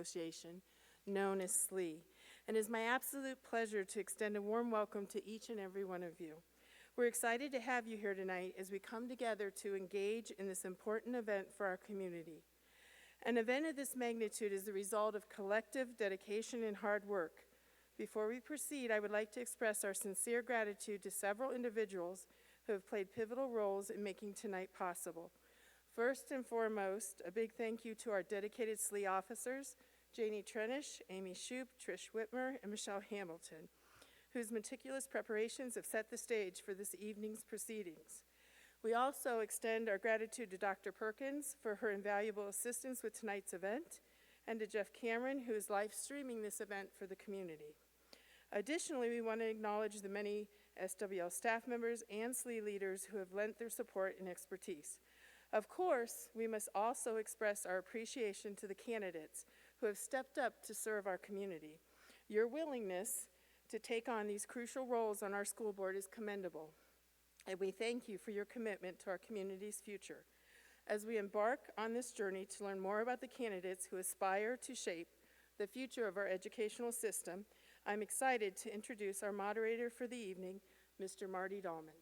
Association, known as SWL, and it is my absolute pleasure to extend a warm welcome to each and every one of you. We're excited to have you here tonight as we come together to engage in this important event for our community. An event of this magnitude is the result of collective dedication and hard work. Before we proceed, I would like to express our sincere gratitude to several individuals who have played pivotal roles in making tonight possible. First and foremost, a big thank you to our dedicated SWL officers, Janie Trenish, Amy Shoup, Trish Whitmer, and Michelle Hamilton, whose meticulous preparations have set the stage for this evening's proceedings. We also extend our gratitude to Dr. Perkins for her invaluable assistance with tonight's event, and to Jeff Cameron, who is live streaming this event for the community. Additionally, we want to acknowledge the many SWL staff members and SWL leaders who have lent their support and expertise. Of course, we must also express our appreciation to the candidates who have stepped up to serve our community. Your willingness to take on these crucial roles on our school board is commendable, and we thank you for your commitment to our community's future. As we embark on this journey to learn more about the candidates who aspire to shape the future of our educational system, I'm excited to introduce our moderator for the evening, Mr. Marty Dahlman.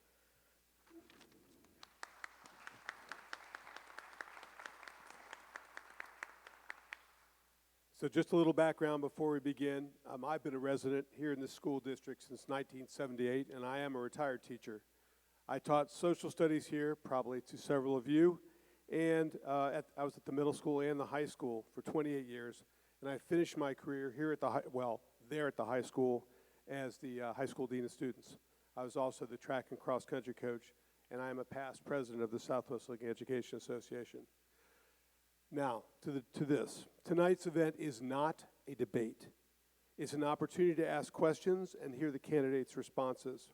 So just a little background before we begin. I've been a resident here in this school district since 1978, and I am a retired teacher. I taught social studies here, probably to several of you, and I was at the middle school and the high school for 28 years, and I finished my career here at the there at the high school as the high school dean of students. I was also the track and cross country coach, and I am a past president of the Southwest Lincoln Education Association. Now, to this. Tonight's event is not a debate. It's an opportunity to ask questions and hear the candidates' responses.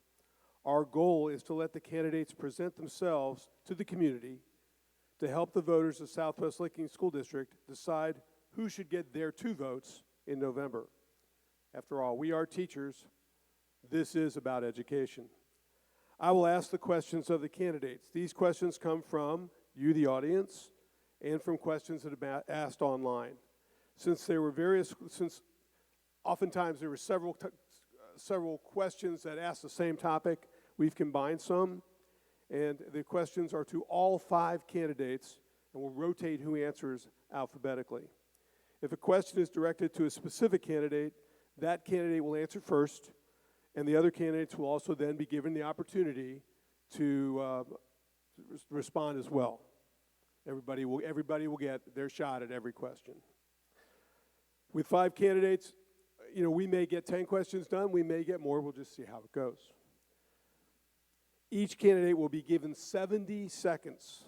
Our goal is to let the candidates present themselves to the community to help the voters of Southwest Lincoln School District decide who should get their 2 votes in November. After all, we are teachers. This is about education. I will ask the questions of the candidates. These questions come from you, the audience, and from questions that have been asked online. Since oftentimes there were several questions that asked the same topic, we've combined some, and the questions are to all 5 candidates, and we'll rotate who answers alphabetically. If a question is directed to a specific candidate, that candidate will answer first, and the other candidates will also then be given the opportunity to respond as well. Everybody will get their shot at every question. With 5 candidates, we may get 10 questions done, we may get more, we'll just see how it goes. Each candidate will be given 70 seconds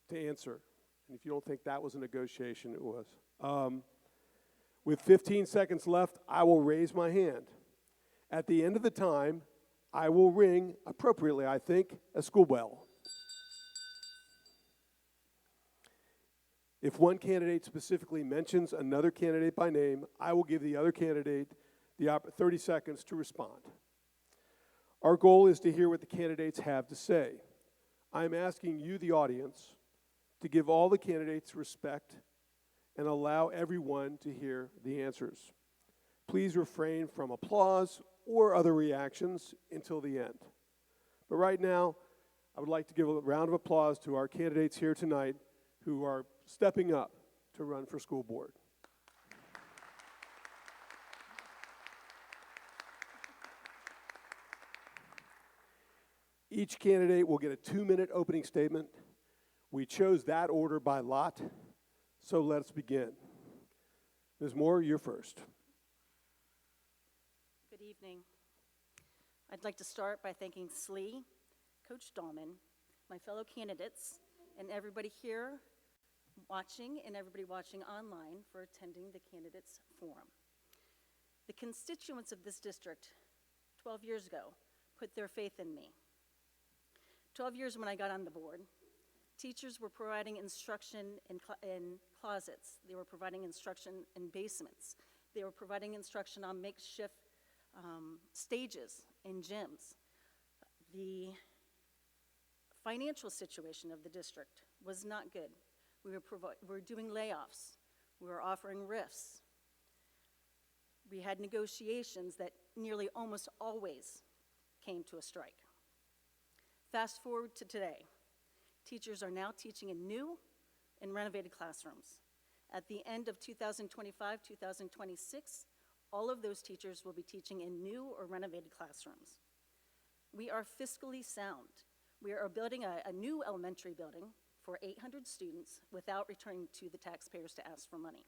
to answer. And if you don't think that was a negotiation, it was. With 15 seconds left, I will raise my hand. At the end of the time, I will ring, appropriately, I think, a school bell. If one candidate specifically mentions another candidate by name, I will give the other candidate the 30 seconds to respond. Our goal is to hear what the candidates have to say. I'm asking you, the audience, to give all the candidates respect and allow everyone to hear the answers. Please refrain from applause or other reactions until the end. But right now, I would like to give a round of applause to our candidates here tonight who are stepping up to run for school board. Each candidate will get a 2-minute opening statement. We chose that order by lot, so let's begin. Ms. Moore, you're first. Good evening. I'd like to start by thanking SWL, Coach Dahlman, my fellow candidates, and everybody here watching and everybody watching online for attending the candidates forum. The constituents of this district 12 years ago put their faith in me. 12 years when I got on the board, teachers were providing instruction in closets. They were providing instruction in basements. They were providing instruction on makeshift stages in gyms. The financial situation of the district was not good. We were doing layoffs. We were offering RIFs. We had negotiations that nearly almost always came to a strike. Fast forward to today. Teachers are now teaching in new and renovated classrooms. At the end of 2025-2026, all of those teachers will be teaching in new or renovated classrooms. We are fiscally sound. We are building a new elementary building for 800 students without returning to the taxpayers to ask for money.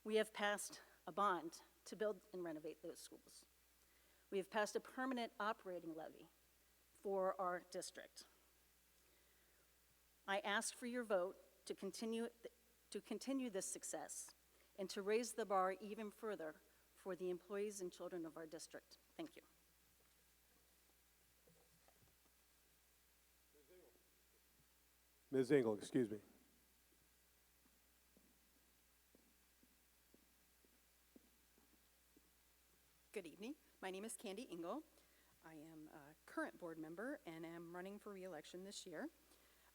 We have passed a bond to build and renovate those schools. We have passed a permanent operating levy for our district. I ask for your vote to continue this success and to raise the bar even further for the employees and children of our district. Thank you. Ms. Engel, excuse me. Good evening. My name is Candy Engel. I am a current board member and am running for re-election this year.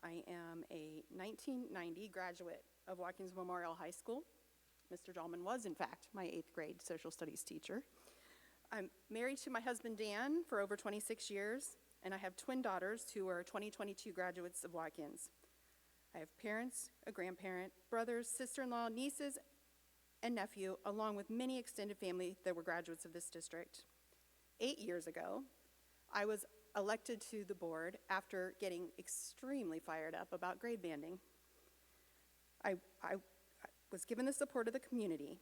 I am a 1990 graduate of Watkins Memorial High School. Mr. Dahlman was, in fact, my 8th grade social studies teacher. I'm married to my husband, Dan, for over 26 years, and I have twin daughters who are 2022 graduates of Watkins. I have parents, a grandparent, brothers, sister-in-law, nieces, and nephew, along with many extended family that were graduates of this district. 8 years ago, I was elected to the board after getting extremely fired up about grade banding. I was given the support of the community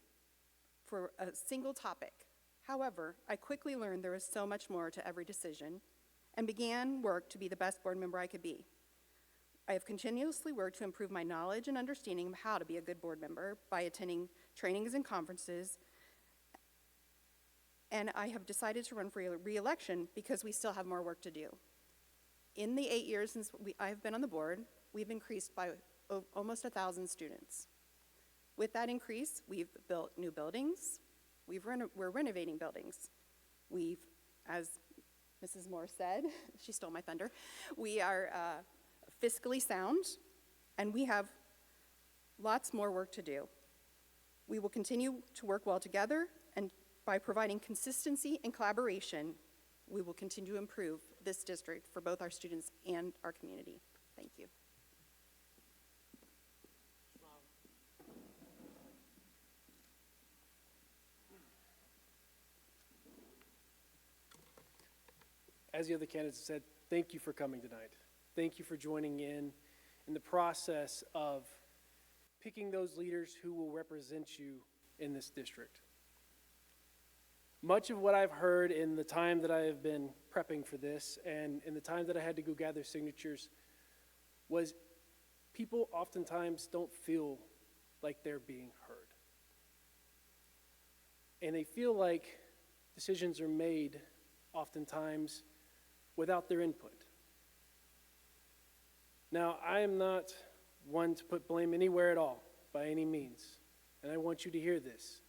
for a single topic. However, I quickly learned there was so much more to every decision and began work to be the best board member I could be. I have continuously worked to improve my knowledge and understanding of how to be a good board member by attending trainings and conferences, and I have decided to run for re-election because we still have more work to do. In the 8 years since I've been on the board, we've increased by almost 1,000 students. With that increase, we've built new buildings, we're renovating buildings. We've, as Mrs. Moore said, she stole my thunder, we are fiscally sound, and we have lots more work to do. We will continue to work well together, and by providing consistency and collaboration, we will continue to improve this district for both our students and our community. Thank you. As the other candidates said, thank you for coming tonight. Thank you for joining in the process of picking those leaders who will represent you in this district. Much of what I've heard in the time that I have been prepping for this and in the time that I had to go gather signatures was people oftentimes don't feel like they're being heard. And they feel like decisions are made oftentimes without their input. Now, I am not one to put blame anywhere at all, by any means, and I want you to hear this.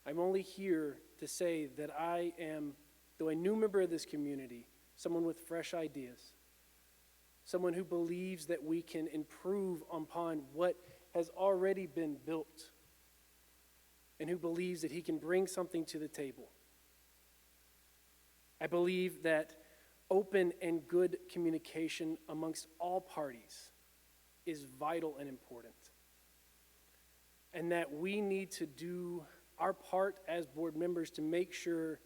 I'm only here to say that I am, though a new member of this community, someone with fresh ideas, someone who believes that we can improve upon what has already been built, and who believes that he can bring something to the table. I believe that open and good communication amongst all parties is vital and important, and that we need to do our part as board members to make sure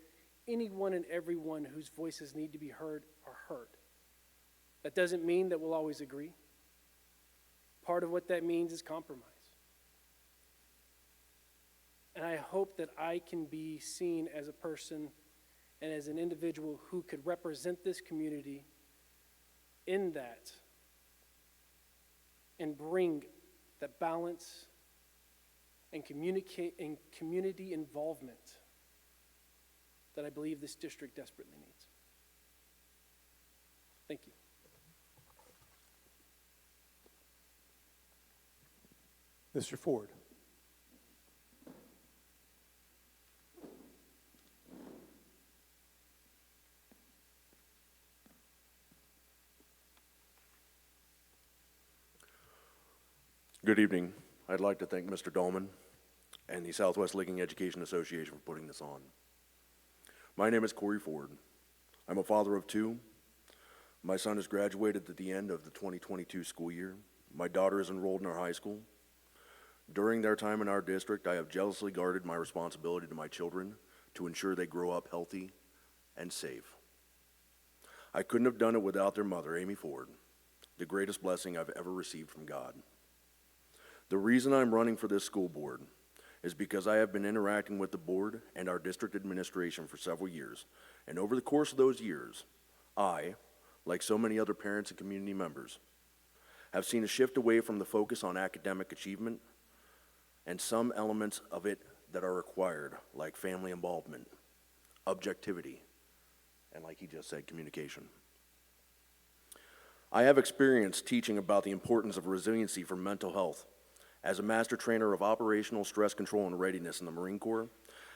anyone and everyone whose voices need to be heard are heard. That doesn't mean that we'll always agree. Part of what that means is compromise. And I hope that I can be seen as a person and as an individual who could represent this community in that and bring the balance and community involvement that I believe this district desperately needs. Thank you. Mr. Ford. Good evening. I'd like to thank Mr. Dahlman and the Southwest Licking Education Association for putting this on. My name is Corey Ford. I'm a father of two. My son has graduated at the end of the 2022 school year. My daughter is enrolled in our high school. During their time in our district, I have jealously guarded my responsibility to my children to ensure they grow up healthy and safe. I couldn't have done it without their mother, Amy Ford, the greatest blessing I've ever received from God. The reason I'm running for this school board is because I have been interacting with the board and our district administration for several years, and over the course of those years, I, like so many other parents and community members, have seen a shift away from the focus on academic achievement and some elements of it that are required, like family involvement, objectivity, and like he just said, communication. I have experience teaching about the importance of resiliency for mental health as a master trainer of operational stress control and readiness in the Marine Corps,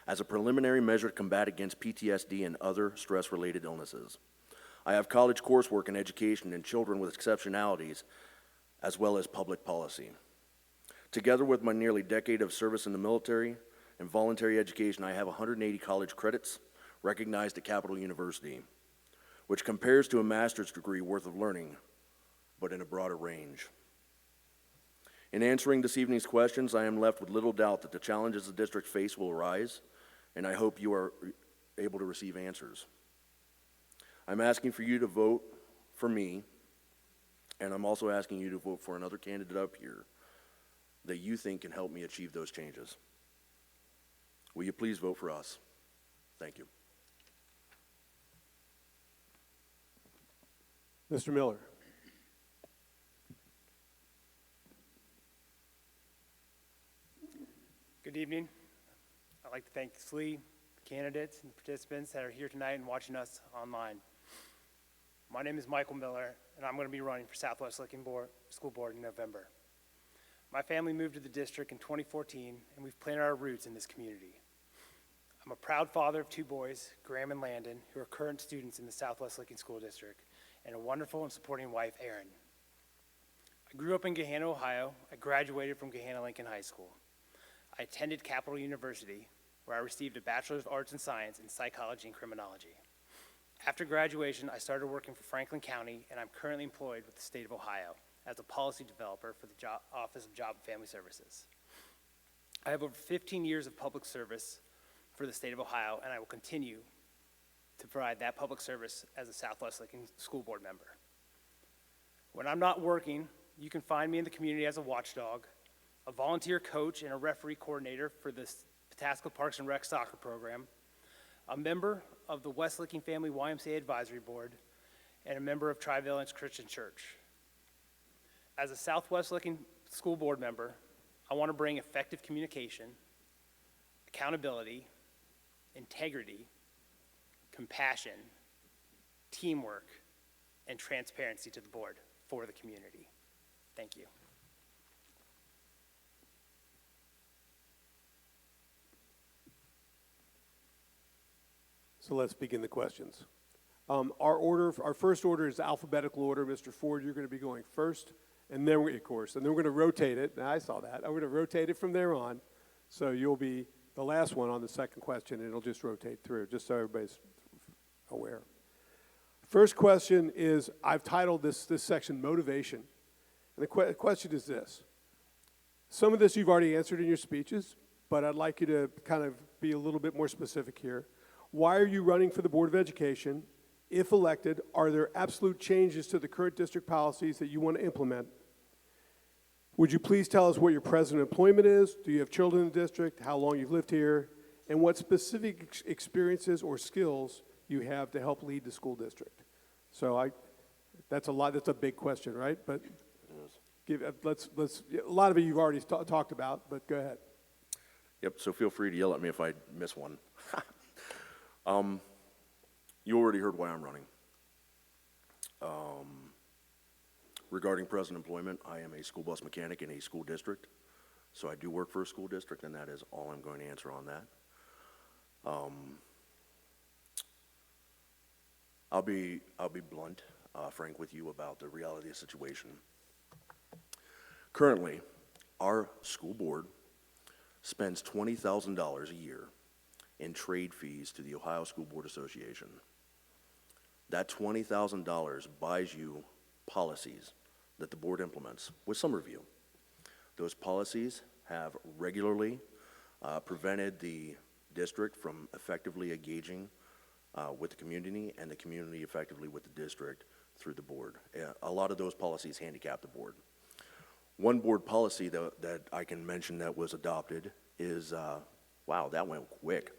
as a preliminary measure to combat against PTSD and other stress-related illnesses. I have college coursework in education and children with exceptionalities, as well as public policy. Together with my nearly decade of service in the military and voluntary education, I have 180 college credits recognized at Capital University, which compares to a master's degree worth of learning, but in a broader range. In answering this evening's questions, I am left with little doubt that the challenges the district face will arise, and I hope you are able to receive answers. I'm asking for you to vote for me, and I'm also asking you to vote for another candidate up here that you think can help me achieve those changes. Will you please vote for us? Thank you. Mr. Miller. Good evening. I'd like to thank SWL, candidates, and participants that are here tonight and watching us online. My name is Michael Miller, and I'm going to be running for Southwest Licking School Board in November. My family moved to the district in 2014, and we've planted our roots in this community. I'm a proud father of two boys, Graham and Landon, who are current students in the Southwest Licking School District, and a wonderful and supporting wife, Erin. I grew up in Gahanna, Ohio. I graduated from Gahanna-Lincoln High School. I attended Capital University, where I received a Bachelor of Arts and Science in Psychology and Criminology. After graduation, I started working for Franklin County, and I'm currently employed with the state of Ohio as a policy developer for the Office of Job and Family Services. I have over 15 years of public service for the state of Ohio, and I will continue to provide that public service as a Southwest Licking School Board member. When I'm not working, you can find me in the community as a watchdog, a volunteer coach and a referee coordinator for the Pataskla Parks and Rec soccer program, a member of the West Licking Family YMCA Advisory Board, and a member of Tri-Valence Christian Church. As a Southwest Licking School Board member, I want to bring effective communication, accountability, integrity, compassion, teamwork, and transparency to the board for the community. Thank you. So let's begin the questions. Our first order is alphabetical order. Mr. Ford, you're going to be going first, and then we're going to rotate it. Now, I saw that. I'm going to rotate it from there on, so you'll be the last one on the second question, and it'll just rotate through, just so everybody's aware. First question is, I've titled this section Motivation, and the question is this. Some of this you've already answered in your speeches, but I'd like you to kind of be a little bit more specific here. Why are you running for the Board of Education? If elected, are there absolute changes to the current district policies that you want to implement? Would you please tell us what your present employment is? Do you have children in the district? How long you've lived here? And what specific experiences or skills you have to help lead the school district? So that's a big question, right? But a lot of it you've already talked about, but go ahead. Yep, so feel free to yell at me if I miss one. You already heard why I'm running. Regarding present employment, I am a school bus mechanic in a school district, so I do work for a school district, and that is all I'm going to answer on that. I'll be blunt, frank with you about the reality of the situation. Currently, our school board spends $20,000 a year in trade fees to the Ohio School Board Association. That $20,000 buys you policies that the board implements with some review. Those policies have regularly prevented the district from effectively engaging with the community and the community effectively with the district through the board. A lot of those policies handicap the board. One board policy that I can mention that was adopted is, wow, that went quick.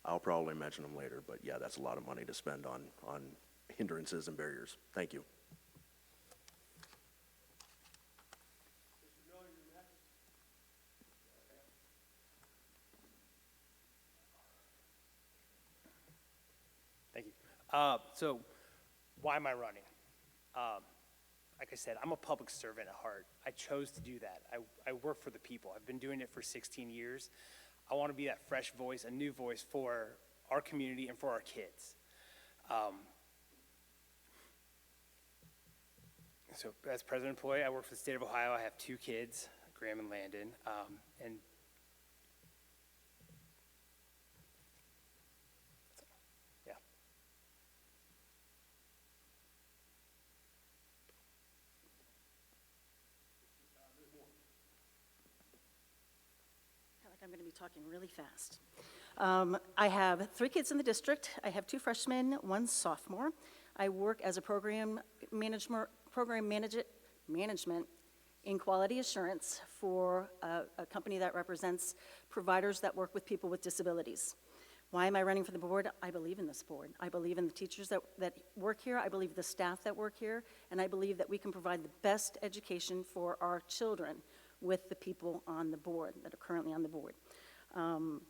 I'll probably mention them later, but yeah, that's a lot of money to spend on hindrances and barriers. Thank you. Thank you. So why am I running? Like I said, I'm a public servant at heart. I chose to do that. I work for the people. I've been doing it for 16 years. I want to be that fresh voice, a new voice for our community and for our kids. So as president employee, I work for the state of Ohio. I have 2 kids, Graham and Landon, and yeah. I feel like I'm going to be talking really fast. I have 3 kids in the district. I have 2 freshmen, 1 sophomore. I work as a program management in quality assurance for a company that represents providers that work with people with disabilities. Why am I running for the board? I believe in this board. I believe in the teachers that work here. I believe the staff that work here. And I believe that we can provide the best education for our children with the people on the board that are currently on the board. I'm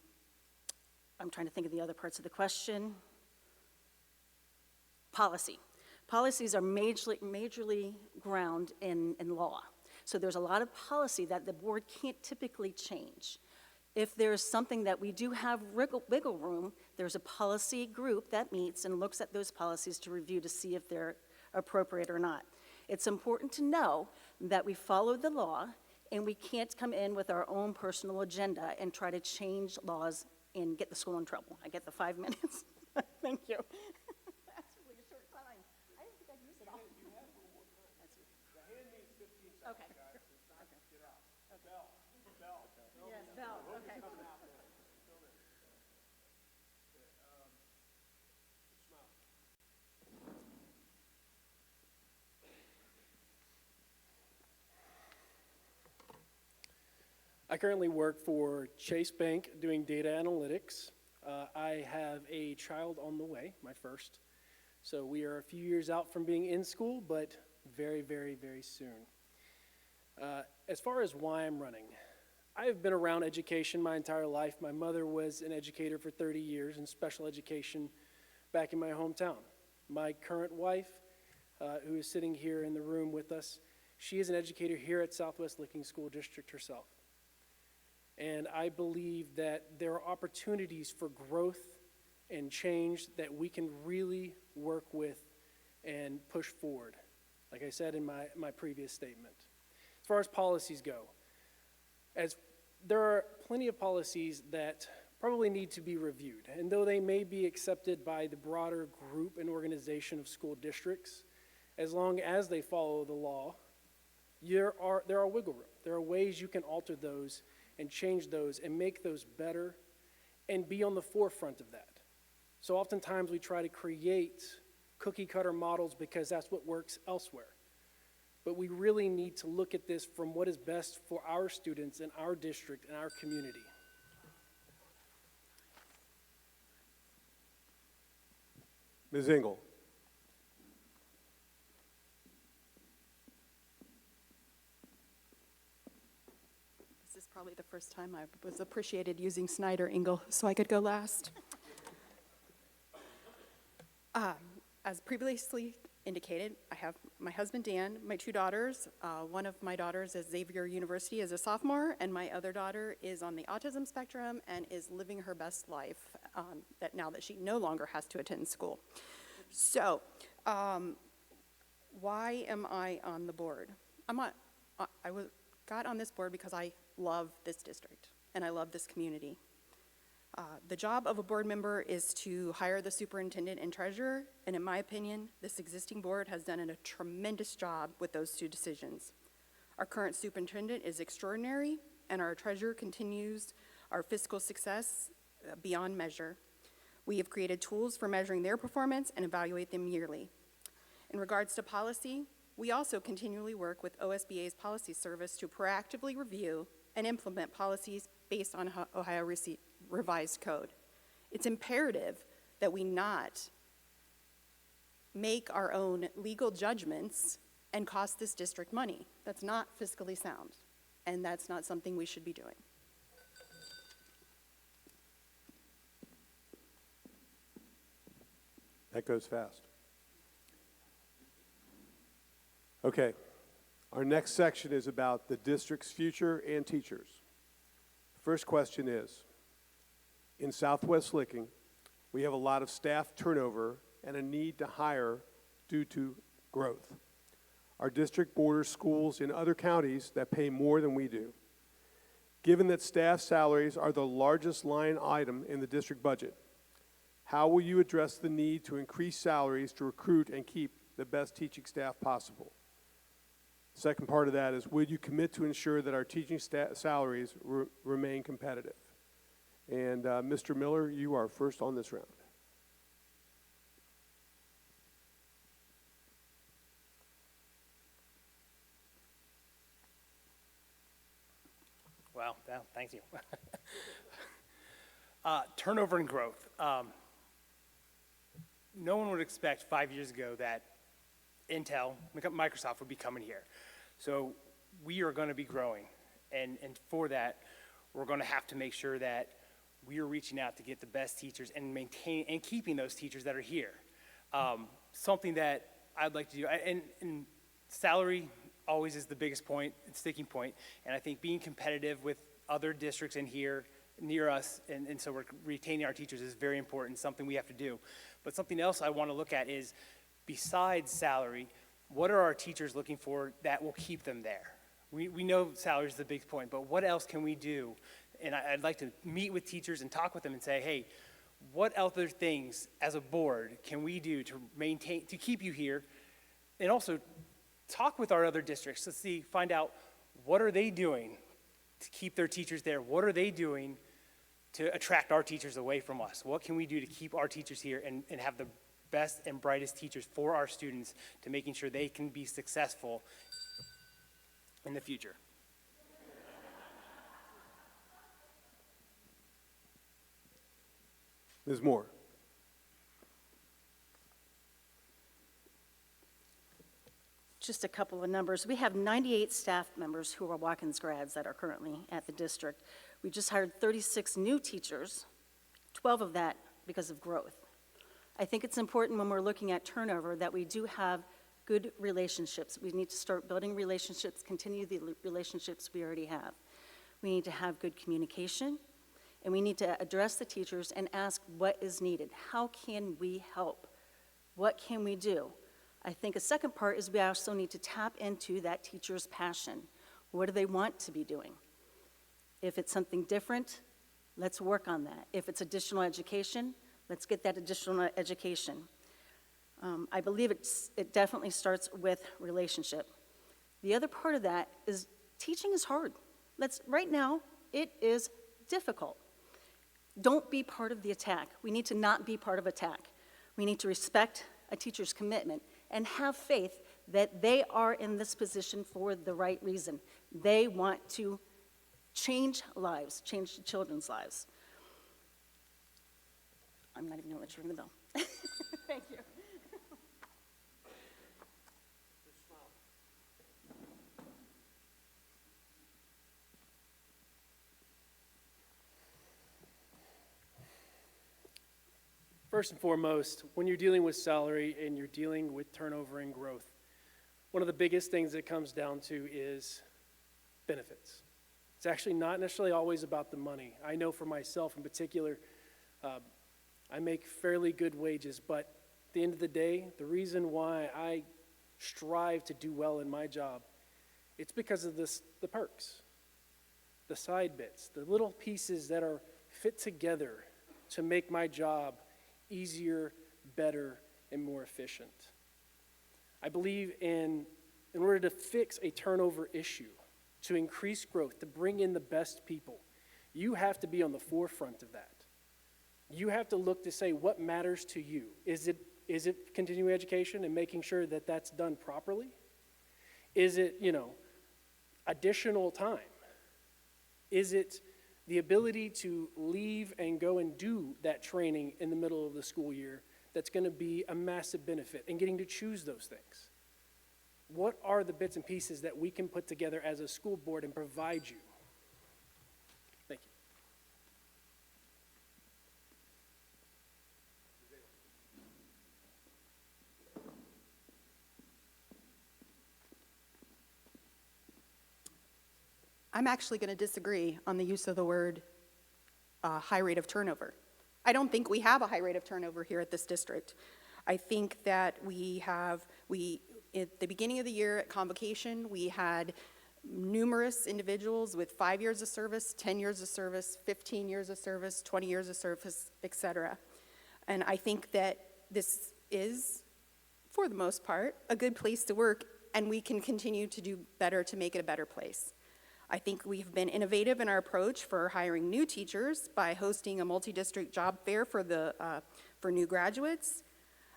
trying to think of the other parts of the question. Policy. Policies are majorly ground in law. So there's a lot of policy that the board can't typically change. If there's something that we do have wiggle room, there's a policy group that meets and looks at those policies to review to see if they're appropriate or not. It's important to know that we follow the law and we can't come in with our own personal agenda and try to change laws and get the school in trouble. I get the 5 minutes. Thank you. That's really a short time. I didn't think I'd use it all. Okay. Yes, Bell, okay. I currently work for Chase Bank doing data analytics. I have a child on the way, my first. So we are a few years out from being in school, but very, very, very soon. As far as why I'm running, I've been around education my entire life. My mother was an educator for 30 years in special education back in my hometown. My current wife, who is sitting here in the room with us, she is an educator here at Southwest Licking School District herself. And I believe that there are opportunities for growth and change that we can really work with and push forward, like I said in my previous statement. As far as policies go, there are plenty of policies that probably need to be reviewed, and though they may be accepted by the broader group and organization of school districts, as long as they follow the law, there are wiggle room. There are ways you can alter those and change those and make those better and be on the forefront of that. So oftentimes we try to create cookie cutter models because that's what works elsewhere. But we really need to look at this from what is best for our students in our district and our community. Ms. Engel. This is probably the first time I was appreciated using Snyder Engel, so I could go last. As previously indicated, I have my husband Dan, my 2 daughters. One of my daughters is Xavier University as a sophomore, and my other daughter is on the autism spectrum and is living her best life now that she no longer has to attend school. So, why am I on the board? got on this board because I love this district and I love this community. The job of a board member is to hire the superintendent and treasurer, and in my opinion, this existing board has done a tremendous job with those two decisions. Our current superintendent is extraordinary, and our treasurer continues our fiscal success beyond measure. We have created tools for measuring their performance and evaluate them yearly. In regards to policy, we also continually work with OSBA's policy service to proactively review and implement policies based on Ohio Revised Code. It's imperative that we not make our own legal judgments and cost this district money. That's not fiscally sound, and that's not something we should be doing. That goes fast. Okay, our next section is about the district's future and teachers. First question is, in Southwest Licking, we have a lot of staff turnover and a need to hire due to growth. Our district borders schools in other counties that pay more than we do. Given that staff salaries are the largest line item in the district budget, how will you address the need to increase salaries to recruit and keep the best teaching staff possible? Second part of that is, will you commit to ensure that our teaching salaries remain competitive? And Mr. Miller, you are first on this round. Well, thank you. Turnover and growth. No one would expect 5 years ago that Intel, Microsoft would be coming here. So we are going to be growing. And for that, we're going to have to make sure that we are reaching out to get the best teachers and maintain and keeping those teachers that are here. Something that I'd like to do, and salary always is the biggest point, sticking point. And I think being competitive with other districts in here near us, and so we're retaining our teachers is very important, something we have to do. But something else I want to look at is, besides salary, what are our teachers looking for that will keep them there? We know salary is the big point, but what else can we do? And I'd like to meet with teachers and talk with them and say, hey, what other things as a board can we do to maintain, to keep you here? And also talk with our other districts to find out what are they doing to keep their teachers there? What are they doing to attract our teachers away from us? What can we do to keep our teachers here and have the best and brightest teachers for our students to making sure they can be successful in the future? Ms. Moore. Just a couple of numbers. We have 98 staff members who are Watkins grads that are currently at the district. We just hired 36 new teachers, 12 of that because of growth. I think it's important when we're looking at turnover that we do have good relationships. We need to start building relationships, continue the relationships we already have. We need to have good communication, and we need to address the teachers and ask what is needed. How can we help? What can we do? I think a second part is we also need to tap into that teacher's passion. What do they want to be doing? If it's something different, let's work on that. If it's additional education, let's get that additional education. I believe it definitely starts with relationship. The other part of that is teaching is hard. Right now, it is difficult. Don't be part of the attack. We need to not be part of attack. We need to respect a teacher's commitment and have faith that they are in this position for the right reason. They want to change lives, change the children's lives. I'm not even going to ring the bell. Thank you. First and foremost, when you're dealing with salary and you're dealing with turnover and growth, one of the biggest things it comes down to is benefits. It's actually not necessarily always about the money. I know for myself in particular, I make fairly good wages, but at the end of the day, the reason why I strive to do well in my job It's because of the perks, the side bits, the little pieces that are fit together to make my job easier, better, and more efficient. I believe in order to fix a turnover issue, to increase growth, to bring in the best people, you have to be on the forefront of that. You have to look to say what matters to you. Is it continuing education and making sure that that's done properly? Is it, additional time? Is it the ability to leave and go and do that training in the middle of the school year that's going to be a massive benefit, and getting to choose those things? What are the bits and pieces that we can put together as a school board and provide you? Thank you. I'm actually going to disagree on the use of the word high rate of turnover. I don't think we have a high rate of turnover here at this district. I think that at the beginning of the year at convocation, we had numerous individuals with 5 years of service, 10 years of service, 15 years of service, 20 years of service, et cetera. And I think that this is, for the most part, a good place to work, and we can continue to do better to make it a better place. I think we've been innovative in our approach for hiring new teachers by hosting a multi-district job fair for new graduates.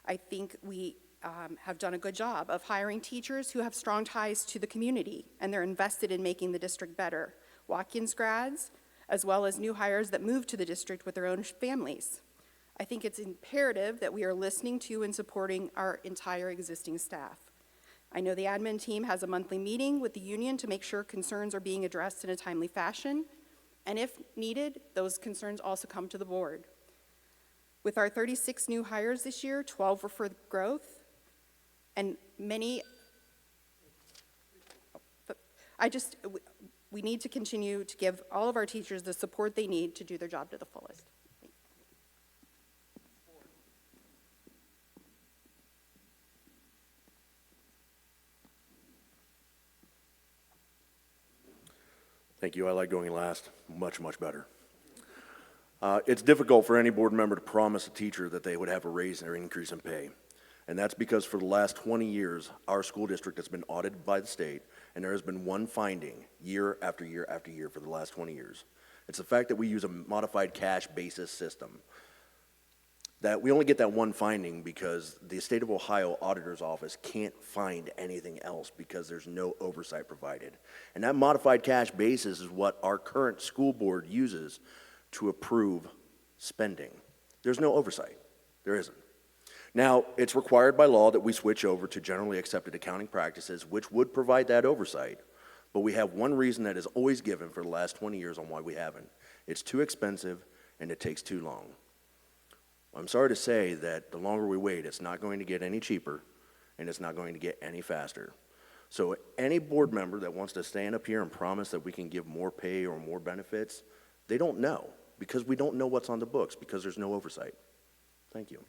I think we have done a good job of hiring teachers who have strong ties to the community, and they're invested in making the district better. Watkins grads, as well as new hires that move to the district with their own families. I think it's imperative that we are listening to and supporting our entire existing staff. I know the admin team has a monthly meeting with the union to make sure concerns are being addressed in a timely fashion, and if needed, those concerns also come to the board. With our 36 new hires this year, 12 were for growth, and we need to continue to give all of our teachers the support they need to do their job to the fullest. Thank you. I like going last. Much, much better. It's difficult for any board member to promise a teacher that they would have a raise or increase in pay. And that's because for the last 20 years, our school district has been audited by the state, and there has been one finding year after year after year for the last 20 years. It's the fact that we use a modified cash basis system. That we only get that one finding because the state of Ohio auditor's office can't find anything else because there's no oversight provided. And that modified cash basis is what our current school board uses to approve spending. There's no oversight. There isn't. Now, it's required by law that we switch over to generally accepted accounting practices, which would provide that oversight. But we have one reason that is always given for the last 20 years on why we haven't. It's too expensive and it takes too long. I'm sorry to say that the longer we wait, it's not going to get any cheaper and it's not going to get any faster. So any board member that wants to stand up here and promise that we can give more pay or more benefits, they don't know because we don't know what's on the books because there's no oversight. Thank you.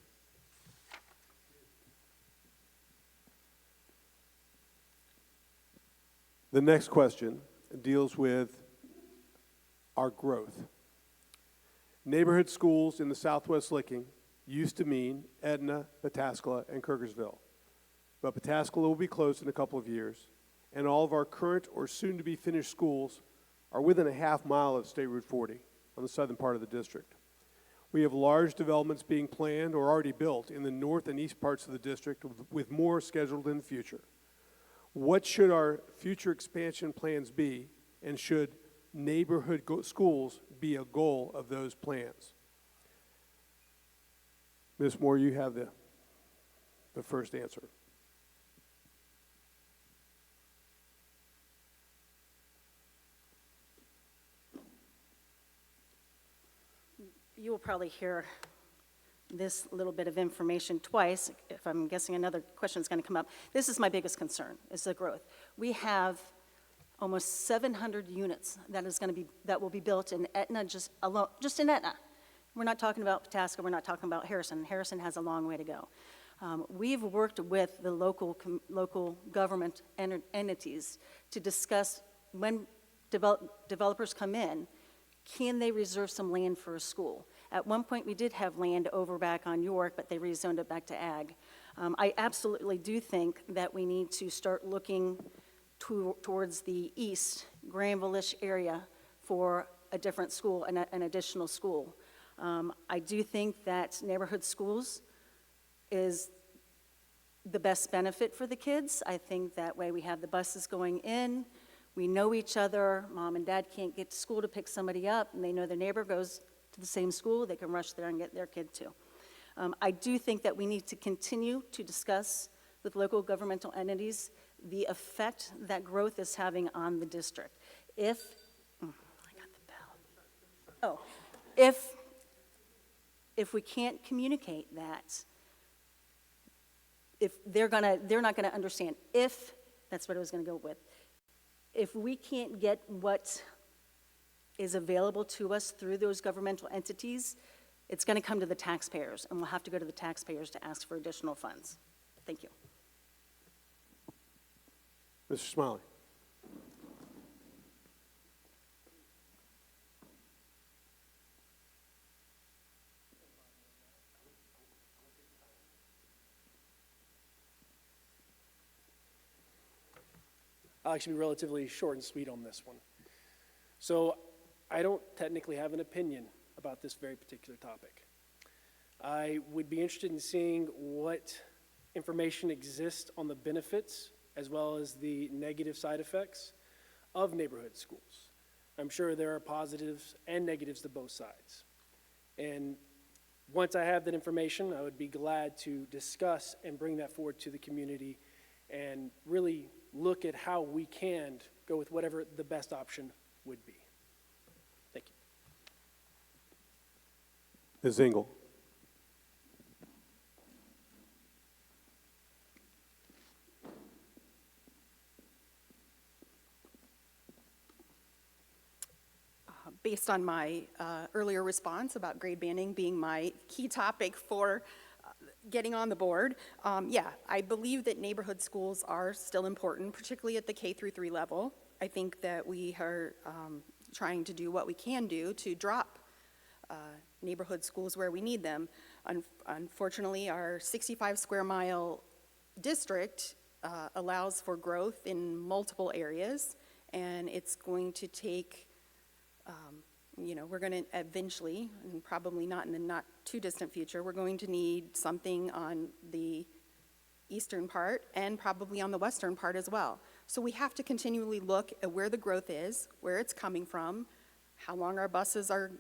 The next question deals with our growth. Neighborhood schools in the Southwest Licking used to mean Edna, Pataskala, and Kirkersville. But Pataskala will be closed in a couple of years, and all of our current or soon-to-be finished schools are within a half mile of State Route 40 on the southern part of the district. We have large developments being planned or already built in the north and east parts of the district with more scheduled in the future. What should our future expansion plans be, and should neighborhood schools be a goal of those plans? Ms. Moore, you have the first answer. You will probably hear this little bit of information twice. If I'm guessing another question is going to come up. This is my biggest concern, is the growth. We have almost 700 units that will be built in Etna just in Etna. We're not talking about Pataskala, we're not talking about Harrison. Harrison has a long way to go. We've worked with the local government entities to discuss when developers come in, can they reserve some land for a school? At one point, we did have land over back on York, but they rezoned it back to ag. I absolutely do think that we need to start looking towards the east, Granville-ish area for a different school, an additional school. I do think that neighborhood schools is the best benefit for the kids. I think that way we have the buses going in, we know each other, mom and dad can't get to school to pick somebody up, and they know their neighbor goes to the same school, they can rush there and get their kid too. I do think that we need to continue to discuss with local governmental entities the effect that growth is having on the district. I got the bell. If we can't communicate that, if they're not gonna understand. That's what I was gonna go with. If we can't get what is available to us through those governmental entities, it's gonna come to the taxpayers, and we'll have to go to the taxpayers to ask for additional funds. Thank you. Mr. Smiley. I'll actually be relatively short and sweet on this one. So I don't technically have an opinion about this very particular topic. I would be interested in seeing what information exists on the benefits as well as the negative side effects of neighborhood schools. I'm sure there are positives and negatives to both sides. And once I have that information, I would be glad to discuss and bring that forward to the community and really look at how we can go with whatever the best option would be. Thank you. Ms. Engel. Based on my earlier response about grade banding being my key topic for getting on the board, yeah, I believe that neighborhood schools are still important, particularly at the K-3 level. I think that we are trying to do what we can do to drop neighborhood schools where we need them. Unfortunately, our 65 square mile district allows for growth in multiple areas, and it's going to take we're going to eventually, and probably not in the not too distant future, we're going to need something on the eastern part and probably on the western part as well. So we have to continually look at where the growth is, where it's coming from, how long our buses are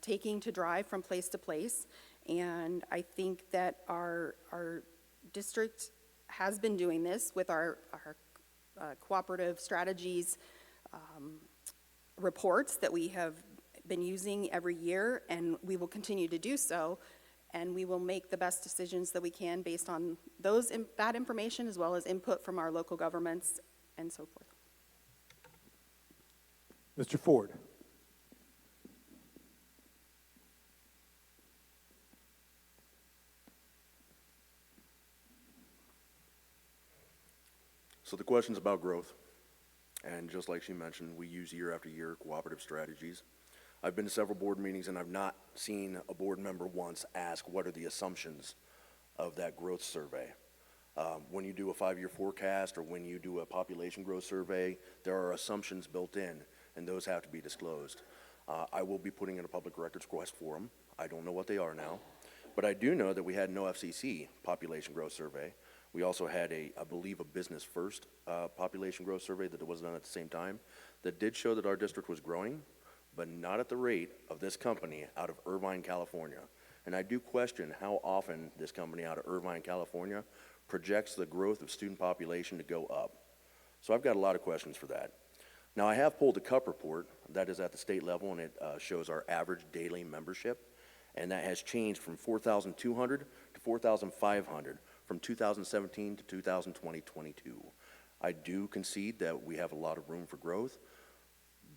taking to drive from place to place. And I think that our district has been doing this with our cooperative strategies reports that we have been using every year, and we will continue to do so, and we will make the best decisions that we can based on that information as well as input from our local governments and so forth. Mr. Ford. So the question's about growth. And just like she mentioned, we use year after year cooperative strategies. I've been to several board meetings and I've not seen a board member once ask what are the assumptions of that growth survey. When you do a 5-year forecast or when you do a population growth survey, there are assumptions built in and those have to be disclosed. I will be putting in a public records request for them. I don't know what they are now, but I do know that we had no FCC population growth survey. We also had I believe a business first population growth survey that was done at the same time that did show that our district was growing, but not at the rate of this company out of Irvine, California. And I do question how often this company out of Irvine, California projects the growth of student population to go up. So I've got a lot of questions for that. Now I have pulled the CUP report that is at the state level, and it shows our average daily membership, and that has changed from 4,200 to 4,500 from 2017 to 2022. I do concede that we have a lot of room for growth,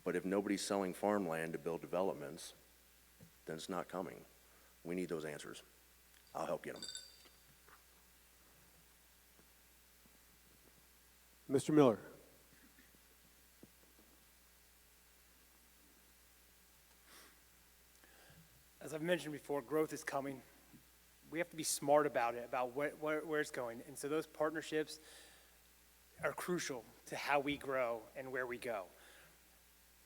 but if nobody's selling farmland to build developments, then it's not coming. We need those answers. I'll help get them. Mr. Miller. As I've mentioned before, growth is coming. We have to be smart about it, about where it's going. And so those partnerships are crucial to how we grow and where we go.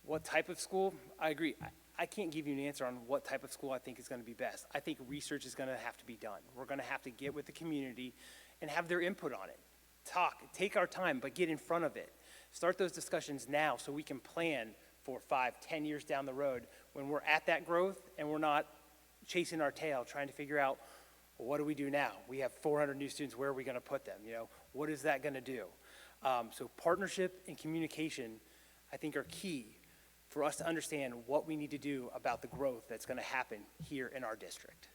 What type of school? I agree. I can't give you an answer on what type of school I think is going to be best. I think research is going to have to be done. We're going to have to get with the community and have their input on it. Talk, take our time, but get in front of it. Start those discussions now so we can plan for 5, 10 years down the road when we're at that growth and we're not chasing our tail, trying to figure out, well, what do we do now? We have 400 new students, where are we going to put them? You know, what is that going to do? So partnership and communication, I think, are key for us to understand what we need to do about the growth that's going to happen here in our district.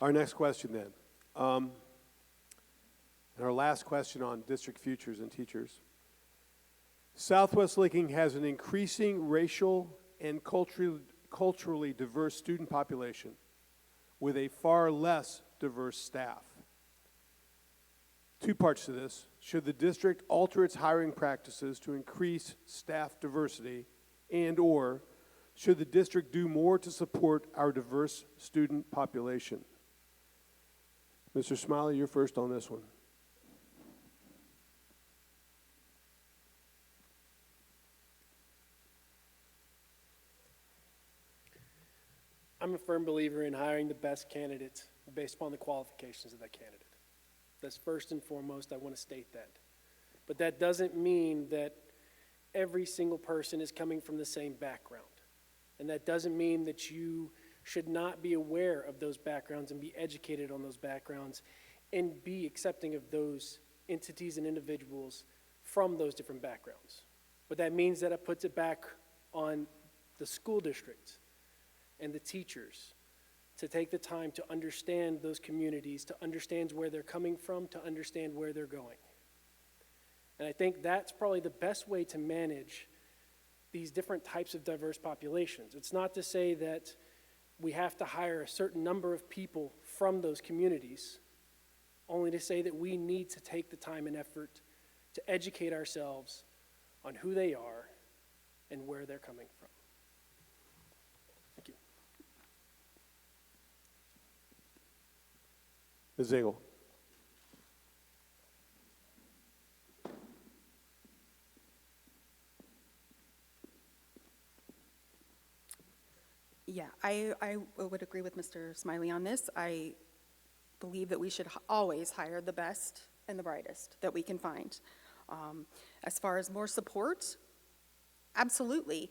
Our next question then, and our last question on district futures and teachers. Southwest Licking has an increasing racial and culturally diverse student population with a far less diverse staff. Two parts to this. Should the district alter its hiring practices to increase staff diversity, and/or should the district do more to support our diverse student population? Mr. Smiley, you're first on this one. I'm a firm believer in hiring the best candidate based upon the qualifications of that candidate. That's first and foremost, I want to state that. But that doesn't mean that every single person is coming from the same background. And that doesn't mean that you should not be aware of those backgrounds and be educated on those backgrounds and be accepting of those entities and individuals from those different backgrounds. But that means that it puts it back on the school district and the teachers to take the time to understand those communities, to understand where they're coming from, to understand where they're going. And I think that's probably the best way to manage these different types of diverse populations. It's not to say that we have to hire a certain number of people from those communities, only to say that we need to take the time and effort to educate ourselves on who they are and where they're coming from. Thank you. Ms. Engel. Yeah, I would agree with Mr. Smiley on this. I believe that we should always hire the best and the brightest that we can find. As far as more support, absolutely.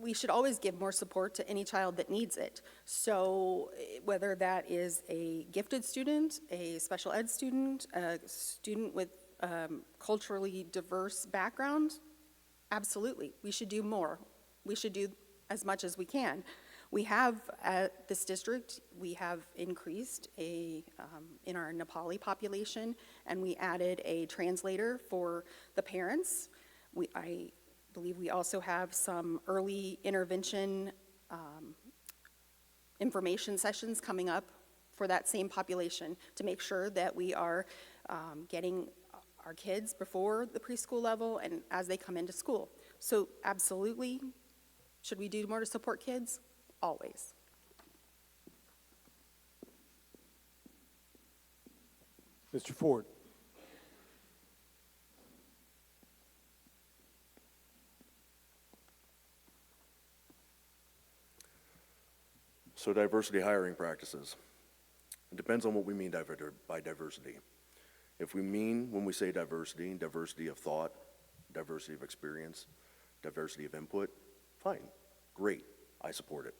We should always give more support to any child that needs it. So whether that is a gifted student, a special ed student, a student with culturally diverse background, absolutely. We should do more. We should do as much as we can. We have, at this district, we have increased in our Nepali population, and we added a translator for the parents. I believe we also have some early intervention information sessions coming up for that same population to make sure that we are getting our kids before the preschool level and as they come into school. So absolutely, should we do more to support kids? Always. Mr. Ford. So diversity hiring practices. It depends on what we mean by diversity. If we mean, when we say diversity, diversity of thought, diversity of experience, diversity of input, fine, great, I support it.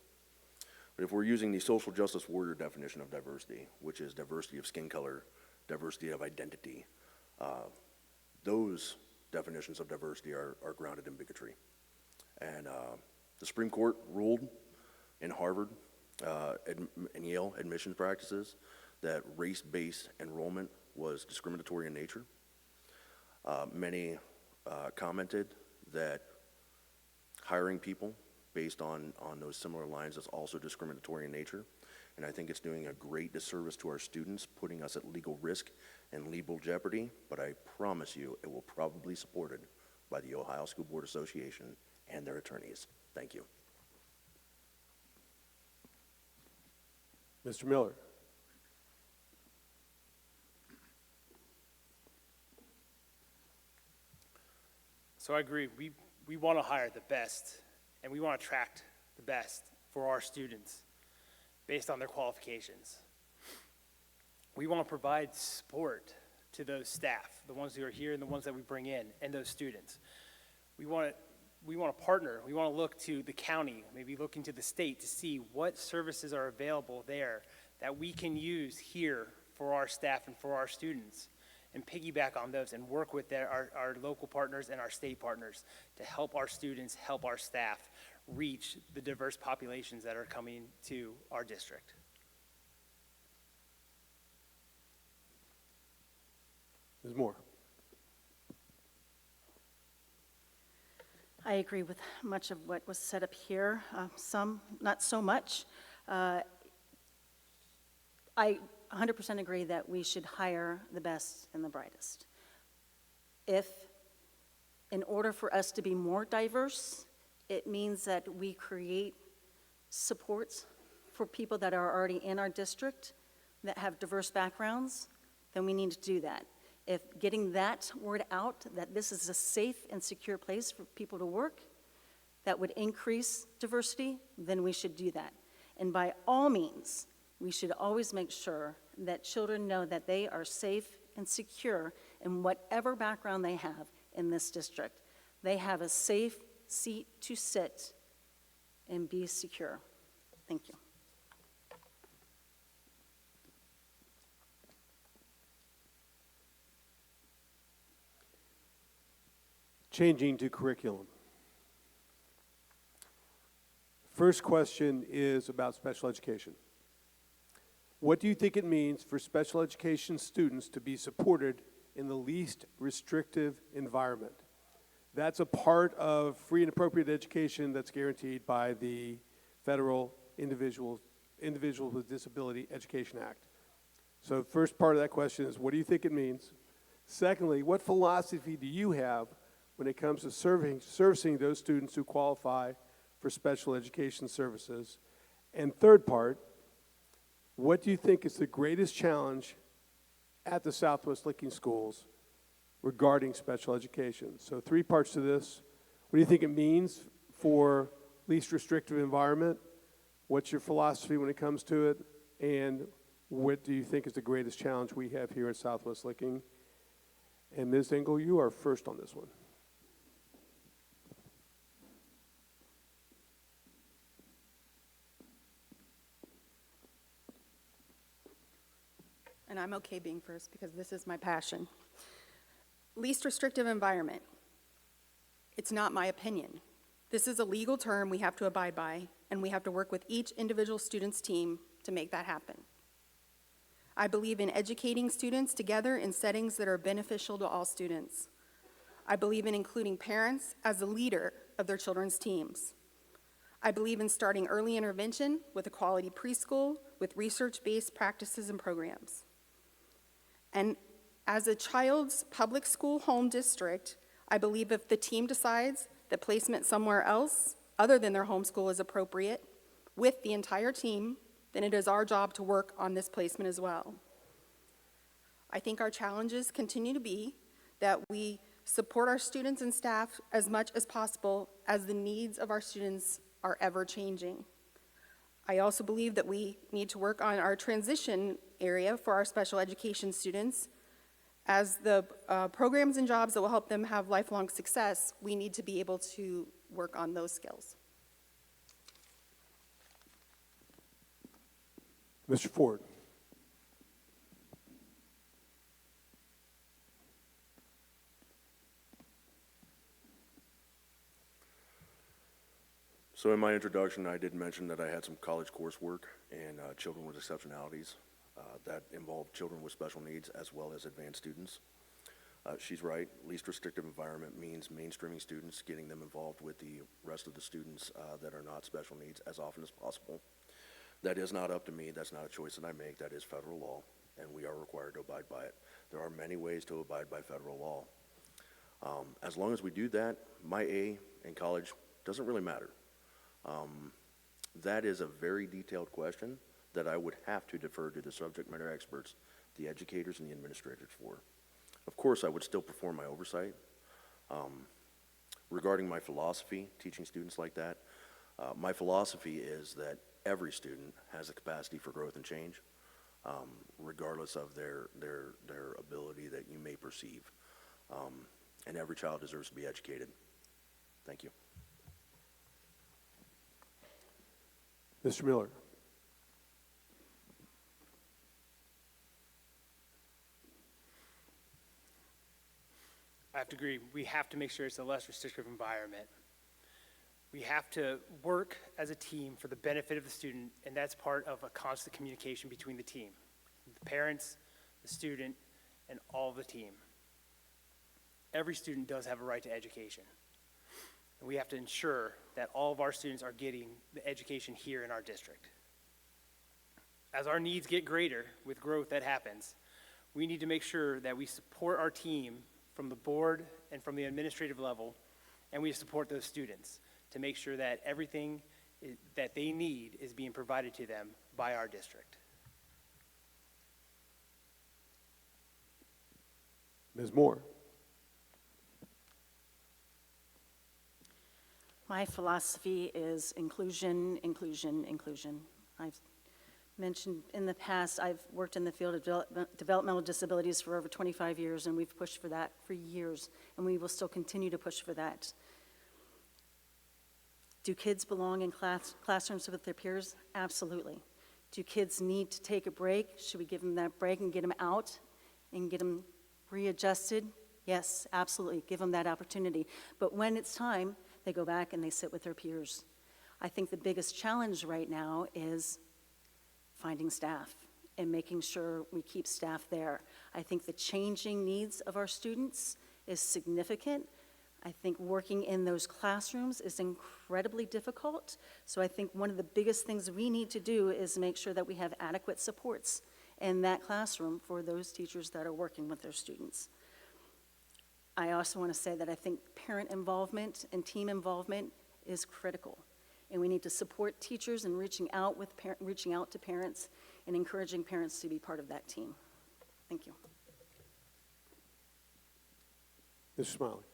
But if we're using the social justice warrior definition of diversity, which is diversity of skin color, diversity of identity, those definitions of diversity are grounded in bigotry. And the Supreme Court ruled in Harvard and Yale admissions practices that race-based enrollment was discriminatory in nature. Many commented that hiring people based on those similar lines that's also discriminatory in nature. And I think it's doing a great disservice to our students, putting us at legal risk and legal jeopardy, but I promise you it will probably be supported by the Ohio School Board Association and their attorneys. Thank you. Mr. Miller. So I agree. We want to hire the best, and we want to attract the best for our students based on their qualifications. We want to provide support to those staff, the ones who are here and the ones that we bring in, and those students. We want to partner. We want to look to the county, maybe look into the state to see what services are available there that we can use here for our staff and for our students, and piggyback on those and work with our local partners and our state partners to help our students, help our staff reach the diverse populations that are coming to our district. Ms. Moore. I agree with much of what was said up here, some not so much. I 100% agree that we should hire the best and the brightest. If, in order for us to be more diverse, it means that we create supports for people that are already in our district that have diverse backgrounds, then we need to do that. If getting that word out, that this is a safe and secure place for people to work, that would increase diversity, then we should do that. And by all means, we should always make sure that children know that they are safe and secure in whatever background they have in this district. They have a safe seat to sit and be secure. Thank you. Changing to curriculum. First question is about special education. What do you think it means for special education students to be supported in the least restrictive environment? That's a part of free and appropriate education that's guaranteed by the Federal Individuals with Disability Education Act. So first part of that question is, what do you think it means? Secondly, what philosophy do you have when it comes to servicing those students who qualify for special education services? And third part, what do you think is the greatest challenge at the Southwest Licking Schools regarding special education? So 3 parts to this. What do you think it means for least restrictive environment? What's your philosophy when it comes to it? And what do you think is the greatest challenge we have here at Southwest Licking? And Ms. Engel, you are first on this one. And I'm okay being first because this is my passion. Least restrictive environment. It's not my opinion. This is a legal term we have to abide by, and we have to work with each individual student's team to make that happen. I believe in educating students together in settings that are beneficial to all students. I believe in including parents as the leader of their children's teams. I believe in starting early intervention with a quality preschool with research-based practices and programs. And as a child's public school home district, I believe if the team decides that placement somewhere else other than their home school is appropriate with the entire team, then it is our job to work on this placement as well. I think our challenges continue to be that we support our students and staff as much as possible as the needs of our students are ever changing. I also believe that we need to work on our transition area for our special education students. As the programs and jobs that will help them have lifelong success, we need to be able to work on those skills. Mr. Ford. So in my introduction, I did mention that I had some college coursework in children with exceptionalities that involved children with special needs as well as advanced students. She's right. Least restrictive environment means mainstreaming students, getting them involved with the rest of the students that are not special needs as often as possible. That is not up to me. That's not a choice that I make. That is federal law, and we are required to abide by it. There are many ways to abide by federal law. As long as we do that, my A in college doesn't really matter. That is a very detailed question that I would have to defer to the subject matter experts, the educators and the administrators for. Of course, I would still perform my oversight. Regarding my philosophy, teaching students like that, my philosophy is that every student has a capacity for growth and change, regardless of their ability that you may perceive. And every child deserves to be educated. Thank you. Mr. Miller. I have to agree. We have to make sure it's a less restrictive environment. We have to work as a team for the benefit of the student, and that's part of a constant communication between the team, the parents, the student, and all of the team. Every student does have a right to education, and we have to ensure that all of our students are getting the education here in our district. As our needs get greater with growth that happens, we need to make sure that we support our team from the board and from the administrative level, and we support those students to make sure that everything that they need is being provided to them by our district. Ms. Moore. My philosophy is inclusion, inclusion, inclusion. I've mentioned in the past, I've worked in the field of developmental disabilities for over 25 years, and we've pushed for that for years, and we will still continue to push for that. Do kids belong in classrooms with their peers? Absolutely. Do kids need to take a break? Should we give them that break and get them out and get them readjusted? Yes, absolutely. Give them that opportunity. But when it's time, they go back and they sit with their peers. I think the biggest challenge right now is finding staff and making sure we keep staff there. I think the changing needs of our students is significant. I think working in those classrooms is incredibly difficult. So I think one of the biggest things we need to do is make sure that we have adequate supports in that classroom for those teachers that are working with their students. I also want to say that I think parent involvement and team involvement is critical. And we need to support teachers in reaching out to parents and encouraging parents to be part of that team. Thank you. Mr. Smiley.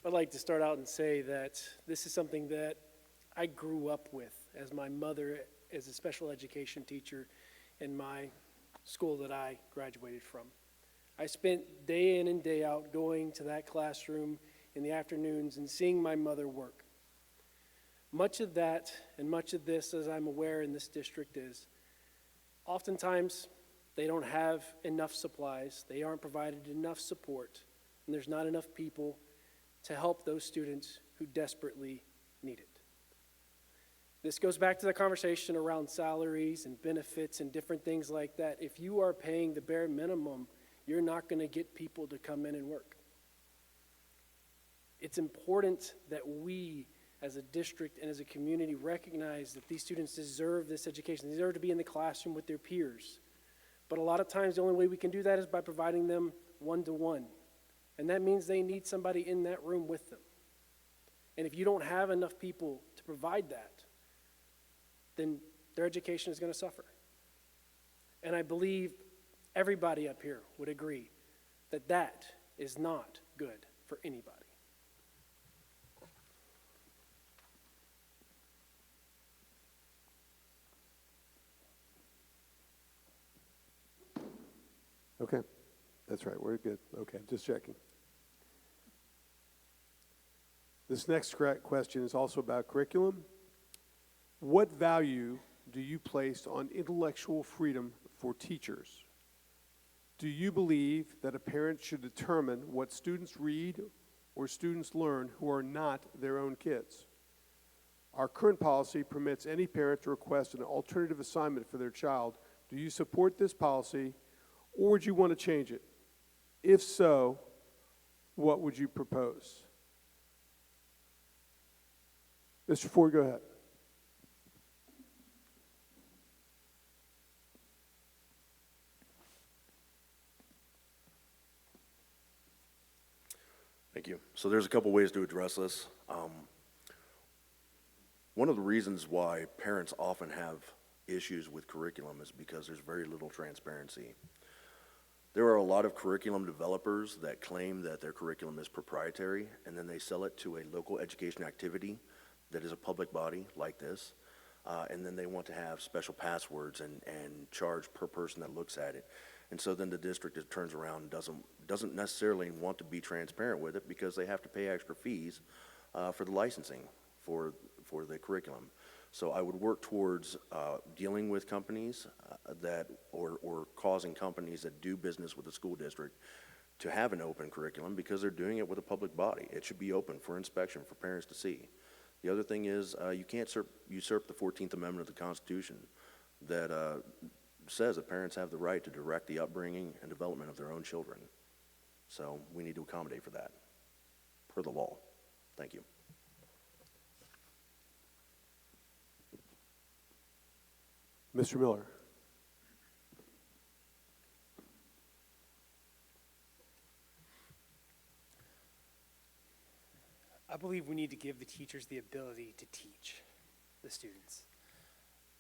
I'd like to start out and say that this is something that I grew up with, as my mother is a special education teacher in my school that I graduated from. I spent day in and day out going to that classroom in the afternoons and seeing my mother work. Much of that and much of this, as I'm aware in this district, is oftentimes they don't have enough supplies, they aren't provided enough support, and there's not enough people to help those students who desperately need it. This goes back to the conversation around salaries and benefits and different things like that. If you are paying the bare minimum, you're not going to get people to come in and work. It's important that we, as a district and as a community, recognize that these students deserve this education. They deserve to be in the classroom with their peers. But a lot of times, the only way we can do that is by providing them one-to-one. And that means they need somebody in that room with them. And if you don't have enough people to provide that, then their education is going to suffer. And I believe everybody up here would agree that that is not good for anybody. Okay, that's right, we're good. Okay, just checking. This next question is also about curriculum. What value do you place on intellectual freedom for teachers? Do you believe that a parent should determine what students read or students learn who are not their own kids? Our current policy permits any parent to request an alternative assignment for their child. Do you support this policy, or would you want to change it? If so, what would you propose? Mr. Ford, go ahead. Thank you. So there's a couple ways to address this. One of the reasons why parents often have issues with curriculum is because there's very little transparency. There are a lot of curriculum developers that claim that their curriculum is proprietary, and then they sell it to a local education activity that is a public body like this, and then they want to have special passwords and charge per person that looks at it. And so then the district just turns around and doesn't necessarily want to be transparent with it because they have to pay extra fees for the licensing for the curriculum. So I would work towards dealing with companies or causing companies that do business with the school district to have an open curriculum because they're doing it with a public body. It should be open for inspection for parents to see. The other thing is you can't usurp the 14th Amendment of the Constitution that says that parents have the right to direct the upbringing and development of their own children. So we need to accommodate for that per the law. Thank you. Mr. Miller. I believe we need to give the teachers the ability to teach the students.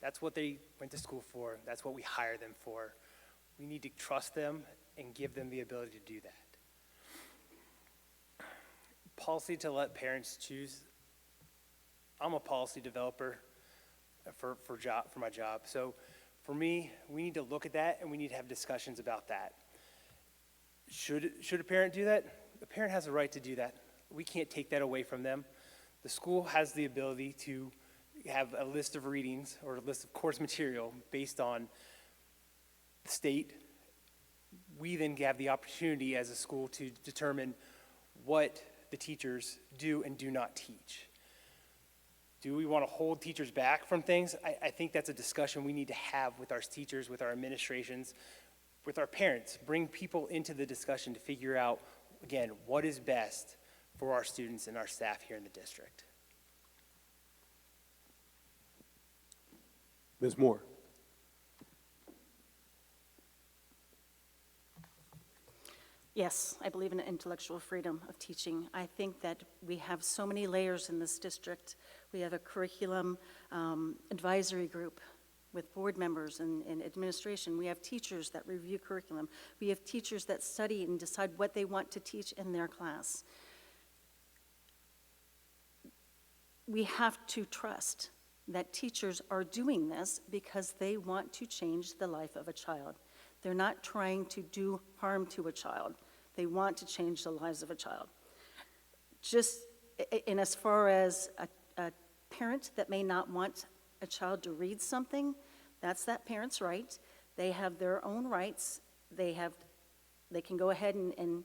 That's what they went to school for. That's what we hire them for. We need to trust them and give them the ability to do that. Policy to let parents choose. I'm a policy developer for my job. So for me, we need to look at that and we need to have discussions about that. Should a parent do that? A parent has a right to do that. We can't take that away from them. The school has the ability to have a list of readings or a list of course material based on the state. We then have the opportunity as a school to determine what the teachers do and do not teach. Do we want to hold teachers back from things? I think that's a discussion we need to have with our teachers, with our administrations, with our parents. Bring people into the discussion to figure out, again, what is best for our students and our staff here in the district. Ms. Moore. Yes, I believe in intellectual freedom of teaching. I think that we have so many layers in this district. We have a curriculum advisory group with board members and administration. We have teachers that review curriculum. We have teachers that study and decide what they want to teach in their class. We have to trust that teachers are doing this because they want to change the life of a child. They're not trying to do harm to a child. They want to change the lives of a child. Just in as far as a parent that may not want a child to read something, that's that parent's right. They have their own rights. They can go ahead and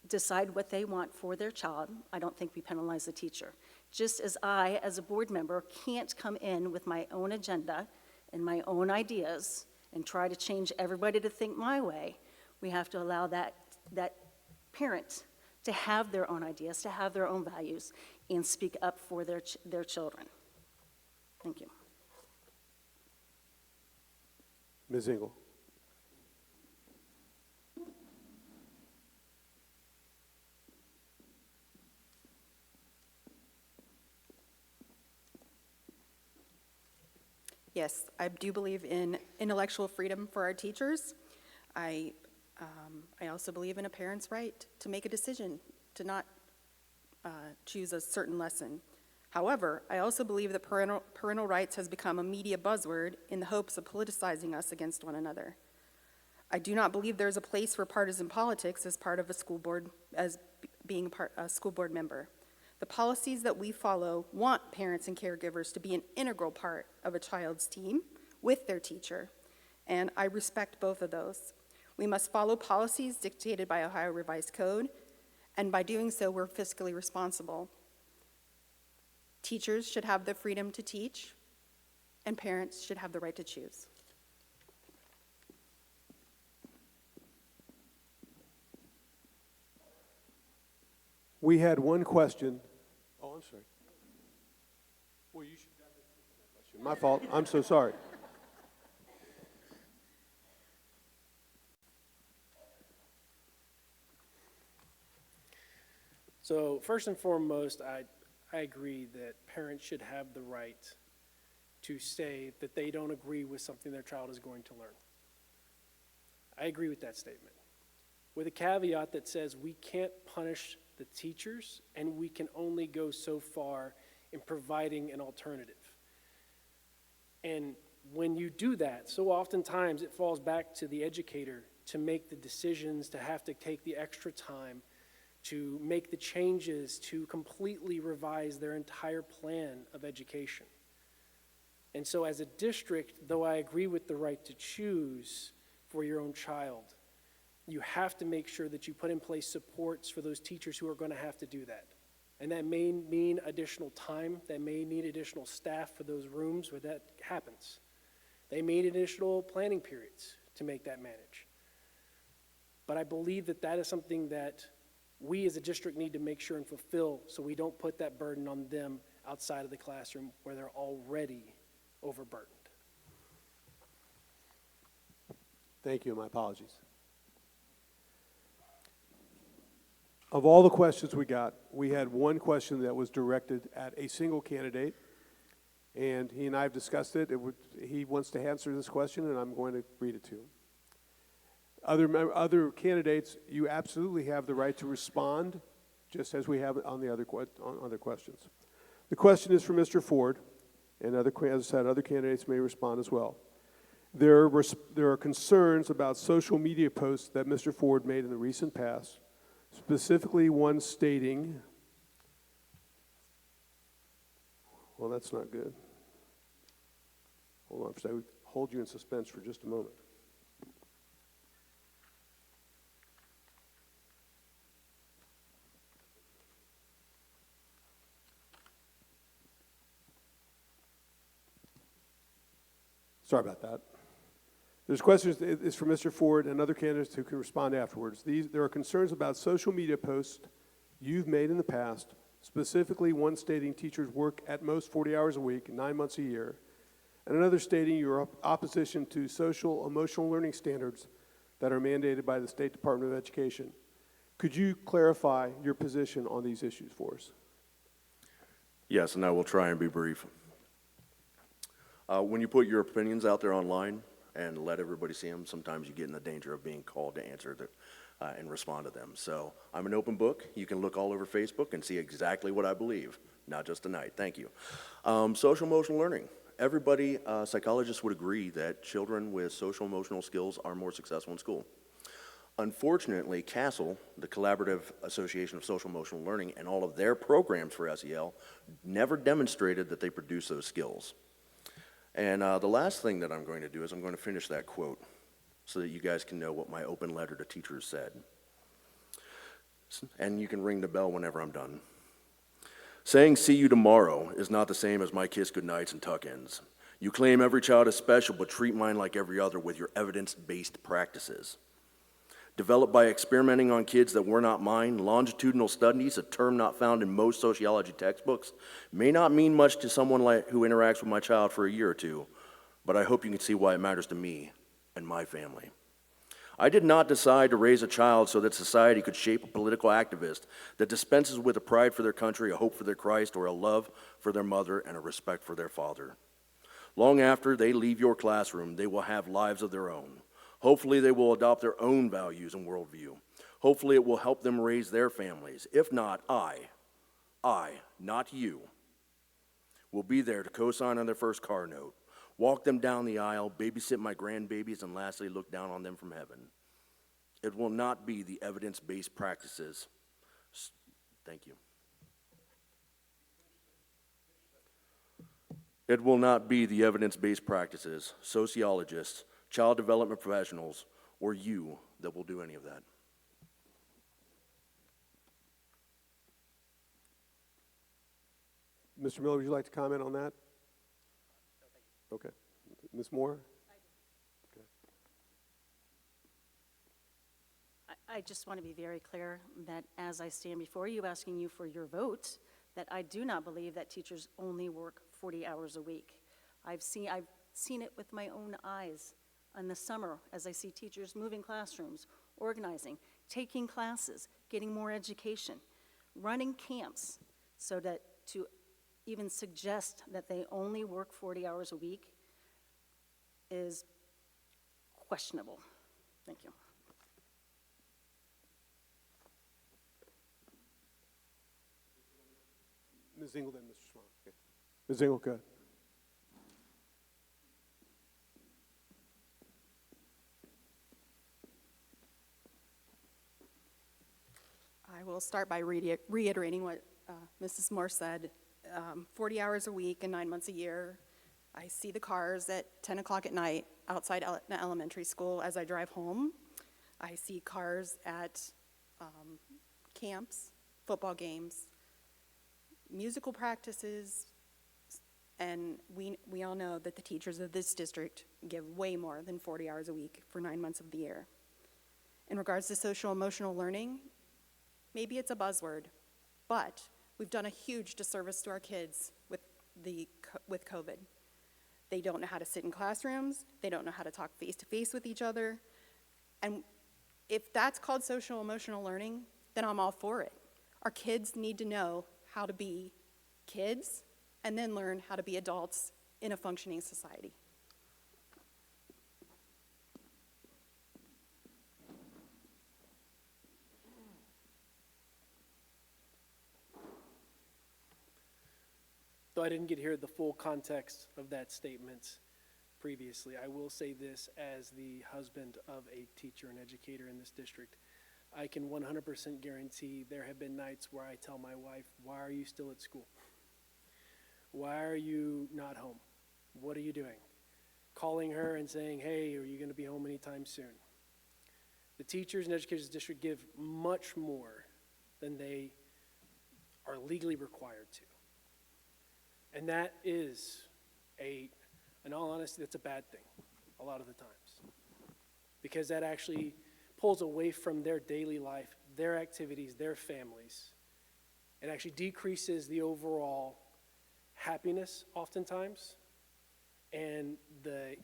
decide what they want for their child. I don't think we penalize the teacher. Just as I, as a board member, can't come in with my own agenda and my own ideas and try to change everybody to think my way, we have to allow that parent to have their own ideas, to have their own values, and speak up for their children. Thank you. Ms. Engel. Yes, I do believe in intellectual freedom for our teachers. I also believe in a parent's right to make a decision to not choose a certain lesson. However, I also believe that parental rights has become a media buzzword in the hopes of politicizing us against one another. I do not believe there's a place for partisan politics as part of a school board, as being a school board member. The policies that we follow want parents and caregivers to be an integral part of a child's team with their teacher, and I respect both of those. We must follow policies dictated by Ohio Revised Code, and by doing so, we're fiscally responsible. Teachers should have the freedom to teach, and parents should have the right to choose. We had one question. Oh, I'm sorry. Well, you should definitely answer that question. My fault. I'm so sorry. So first and foremost, I agree that parents should have the right to say that they don't agree with something their child is going to learn. I agree with that statement, with a caveat that says we can't punish the teachers and we can only go so far in providing an alternative. And when you do that, so oftentimes it falls back to the educator to make the decisions, to have to take the extra time, to make the changes, to completely revise their entire plan of education. And so as a district, though I agree with the right to choose for your own child, you have to make sure that you put in place supports for those teachers who are going to have to do that. And that may mean additional time, that may need additional staff for those rooms where that happens. They may need additional planning periods to make that manage. But I believe that that is something that we as a district need to make sure and fulfill so we don't put that burden on them outside of the classroom where they're already overburdened. Thank you, and my apologies. Of all the questions we got, we had one question that was directed at a single candidate, and he and I have discussed it. He wants to answer this question, and I'm going to read it to him. Other candidates, you absolutely have the right to respond, just as we have on the other questions. The question is for Mr. Ford, and as I said, other candidates may respond as well. There are concerns about social media posts that Mr. Ford made in the recent past, specifically one stating, well, that's not good. Hold on, I would hold you in suspense for just a moment. Sorry about that. There's questions, it's for Mr. Ford and other candidates who can respond afterwards. There are concerns about social media posts you've made in the past, specifically one stating teachers work at most 40 hours a week, 9 months a year, and another stating your opposition to social emotional learning standards that are mandated by the State Department of Education. Could you clarify your position on these issues for us? Yes, and I will try and be brief. When you put your opinions out there online and let everybody see them, sometimes you get in the danger of being called to answer and respond to them. So I'm an open book. You can look all over Facebook and see exactly what I believe, not just tonight. Thank you. Social emotional learning. Everybody, psychologists would agree that children with social emotional skills are more successful in school. Unfortunately, CASEL, the Collaborative Association of Social Emotional Learning, and all of their programs for SEL never demonstrated that they produce those skills. And the last thing that I'm going to do is I'm going to finish that quote so that you guys can know what my open letter to teachers said. And you can ring the bell whenever I'm done. Saying see you tomorrow is not the same as my kiss goodnights and tuck-ins. You claim every child is special, but treat mine like every other with your evidence-based practices. Developed by experimenting on kids that were not mine, longitudinal studies, a term not found in most sociology textbooks, may not mean much to someone who interacts with my child for a year or two, but I hope you can see why it matters to me and my family. I did not decide to raise a child so that society could shape a political activist that dispenses with a pride for their country, a hope for their Christ, or a love for their mother and a respect for their father. Long after they leave your classroom, they will have lives of their own. Hopefully they will adopt their own values and worldview. Hopefully it will help them raise their families. If not, I, not you, will be there to co-sign on their first car note, walk them down the aisle, babysit my grandbabies, and lastly, look down on them from heaven. It will not be the evidence-based practices. Thank you. It will not be the evidence-based practices, sociologists, child development professionals, or you that will do any of that. Mr. Miller, would you like to comment on that? Okay. Ms. Moore? I just want to be very clear that as I stand before you asking you for your vote, that I do not believe that teachers only work 40 hours a week. I've seen it with my own eyes in the summer as I see teachers moving classrooms, organizing, taking classes, getting more education, running camps, so that to even suggest that they only work 40 hours a week is questionable. Thank you. Ms. Engel, then Mr. Swan. Okay. Ms. Engel, go ahead. I will start by reiterating what Mrs. Moore said. 40 hours a week and 9 months a year. I see the cars at 10 o'clock at night outside elementary school as I drive home. I see cars at camps, football games, musical practices, and we all know that the teachers of this district give way more than 40 hours a week for 9 months of the year. In regards to social emotional learning, maybe it's a buzzword, but we've done a huge disservice to our kids with COVID. They don't know how to sit in classrooms. They don't know how to talk face-to-face with each other. And if that's called social emotional learning, then I'm all for it. Our kids need to know how to be kids and then learn how to be adults in a functioning society. Though I didn't get to hear the full context of that statement previously, I will say this as the husband of a teacher and educator in this district. I can 100% guarantee there have been nights where I tell my wife, why are you still at school? Why are you not home? What are you doing? Calling her and saying, hey, are you going to be home anytime soon? The teachers and educators in the district give much more than they are legally required to. And that is in all honesty, that's a bad thing a lot of the times. Because that actually pulls away from their daily life, their activities, their families. It actually decreases the overall happiness oftentimes, and I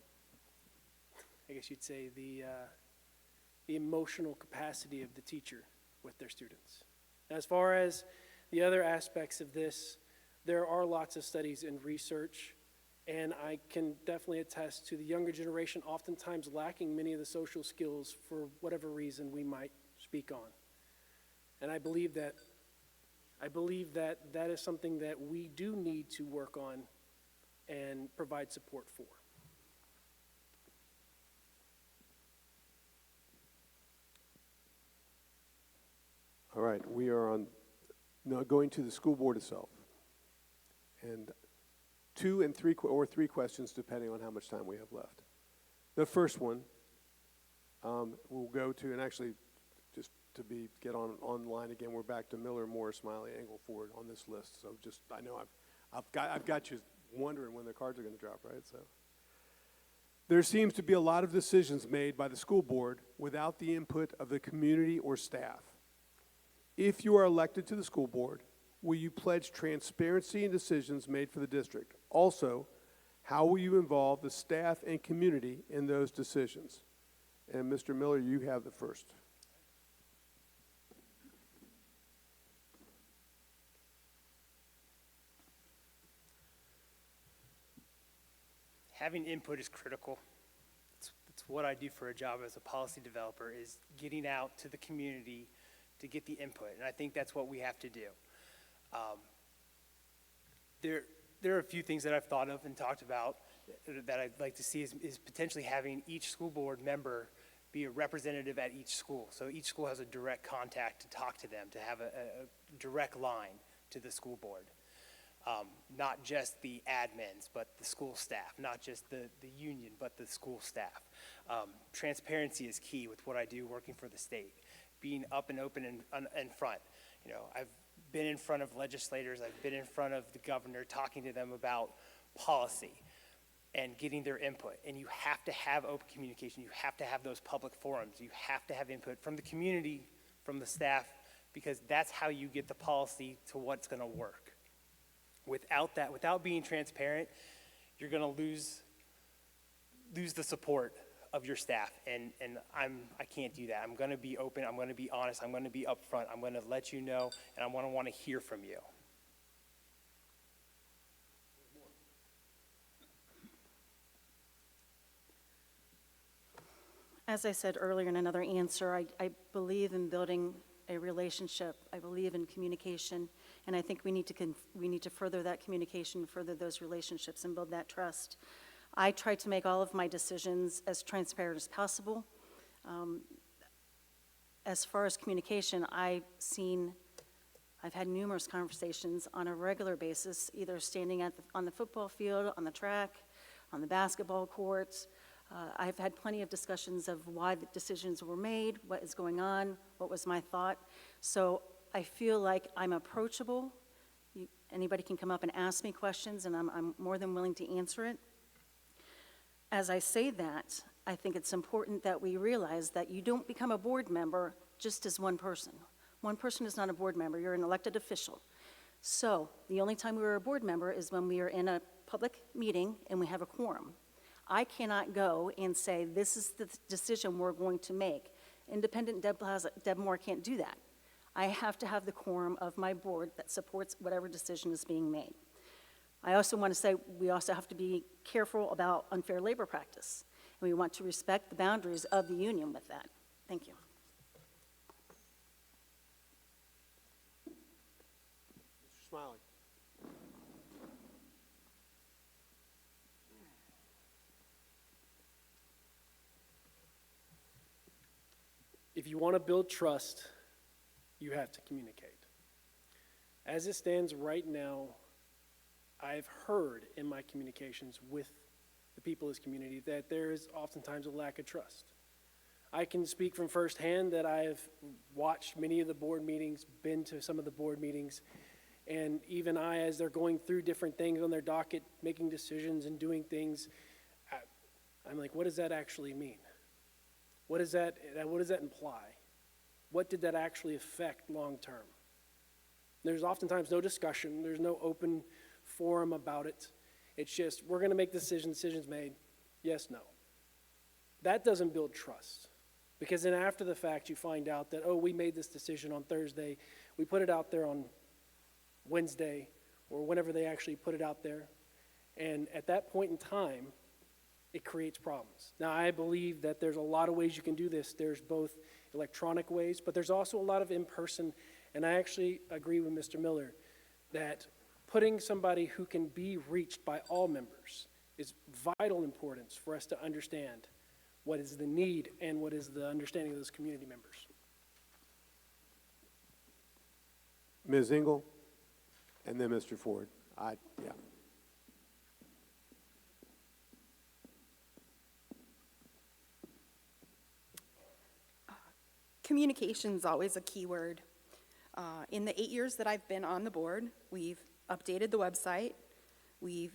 guess you'd say the emotional capacity of the teacher with their students. As far as the other aspects of this, there are lots of studies and research, and I can definitely attest to the younger generation oftentimes lacking many of the social skills for whatever reason we might speak on. And I believe that that is something that we do need to work on and provide support for. All right, we are now going to the school board itself. And 2 and 3 or 3 questions depending on how much time we have left. The first one we'll go to, and actually just to get online again, we're back to Miller, Moore, Smiley, Engel, Ford on this list. So just I know I've got you wondering when the cards are going to drop, right? So there seems to be a lot of decisions made by the school board without the input of the community or staff. If you are elected to the school board, will you pledge transparency in decisions made for the district? Also, how will you involve the staff and community in those decisions? And Mr. Miller, you have the first. Having input is critical. It's what I do for a job as a policy developer, is getting out to the community to get the input, and I think that's what we have to do. There are a few things that I've thought of and talked about that I'd like to see is potentially having each school board member be a representative at each school. So each school has a direct contact to talk to them, to have a direct line to the school board. Not just the admins, but the school staff, not just the union, but the school staff. Transparency is key with what I do working for the state. Being up and open and front. You know, I've been in front of legislators, I've been in front of the governor, talking to them about policy and getting their input. And you have to have open communication. You have to have those public forums. You have to have input from the community, from the staff, because that's how you get the policy to what's going to work. Without that, without being transparent, you're going to lose the support of your staff, and I can't do that. I'm going to be open, I'm going to be honest, I'm going to be upfront, I'm going to let you know, and I want to hear from you. As I said earlier in another answer, I believe in building a relationship. I believe in communication, and I think we need to further that communication, further those relationships, and build that trust. I try to make all of my decisions as transparent as possible. As far as communication, I've had numerous conversations on a regular basis, either standing on the football field, on the track, on the basketball courts. I've had plenty of discussions of why the decisions were made, what is going on, what was my thought. So I feel like I'm approachable. Anybody can come up and ask me questions, and I'm more than willing to answer it. As I say that, I think it's important that we realize that you don't become a board member just as one person. One person is not a board member. You're an elected official. So the only time we were a board member is when we are in a public meeting and we have a quorum. I cannot go and say, this is the decision we're going to make. Independent Deb Moore can't do that. I have to have the quorum of my board that supports whatever decision is being made. I also want to say we also have to be careful about unfair labor practice. And we want to respect the boundaries of the union with that. Thank you. Mr. Smiley. If you want to build trust, you have to communicate. As it stands right now, I've heard in my communications with the people of this community that there is oftentimes a lack of trust. I can speak from firsthand that I have watched many of the board meetings, been to some of the board meetings, and even as they're going through different things on their docket, making decisions and doing things, I'm like, what does that actually mean? What does that imply? What did that actually affect long term? There's oftentimes no discussion. There's no open forum about it. It's just, we're going to make decisions made, yes, no. That doesn't build trust, because then after the fact you find out that, oh, we made this decision on Thursday, we put it out there on Wednesday, or whenever they actually put it out there, and at that point in time, it creates problems. Now, I believe that there's a lot of ways you can do this. There's both electronic ways, but there's also a lot of in-person, and I actually agree with Mr. Miller that putting somebody who can be reached by all members is vital importance for us to understand what is the need and what is the understanding of those community members. Ms. Engel, and then Mr. Ford. Yeah. Communication is always a key word. In the 8 years that I've been on the board, we've updated the website, we've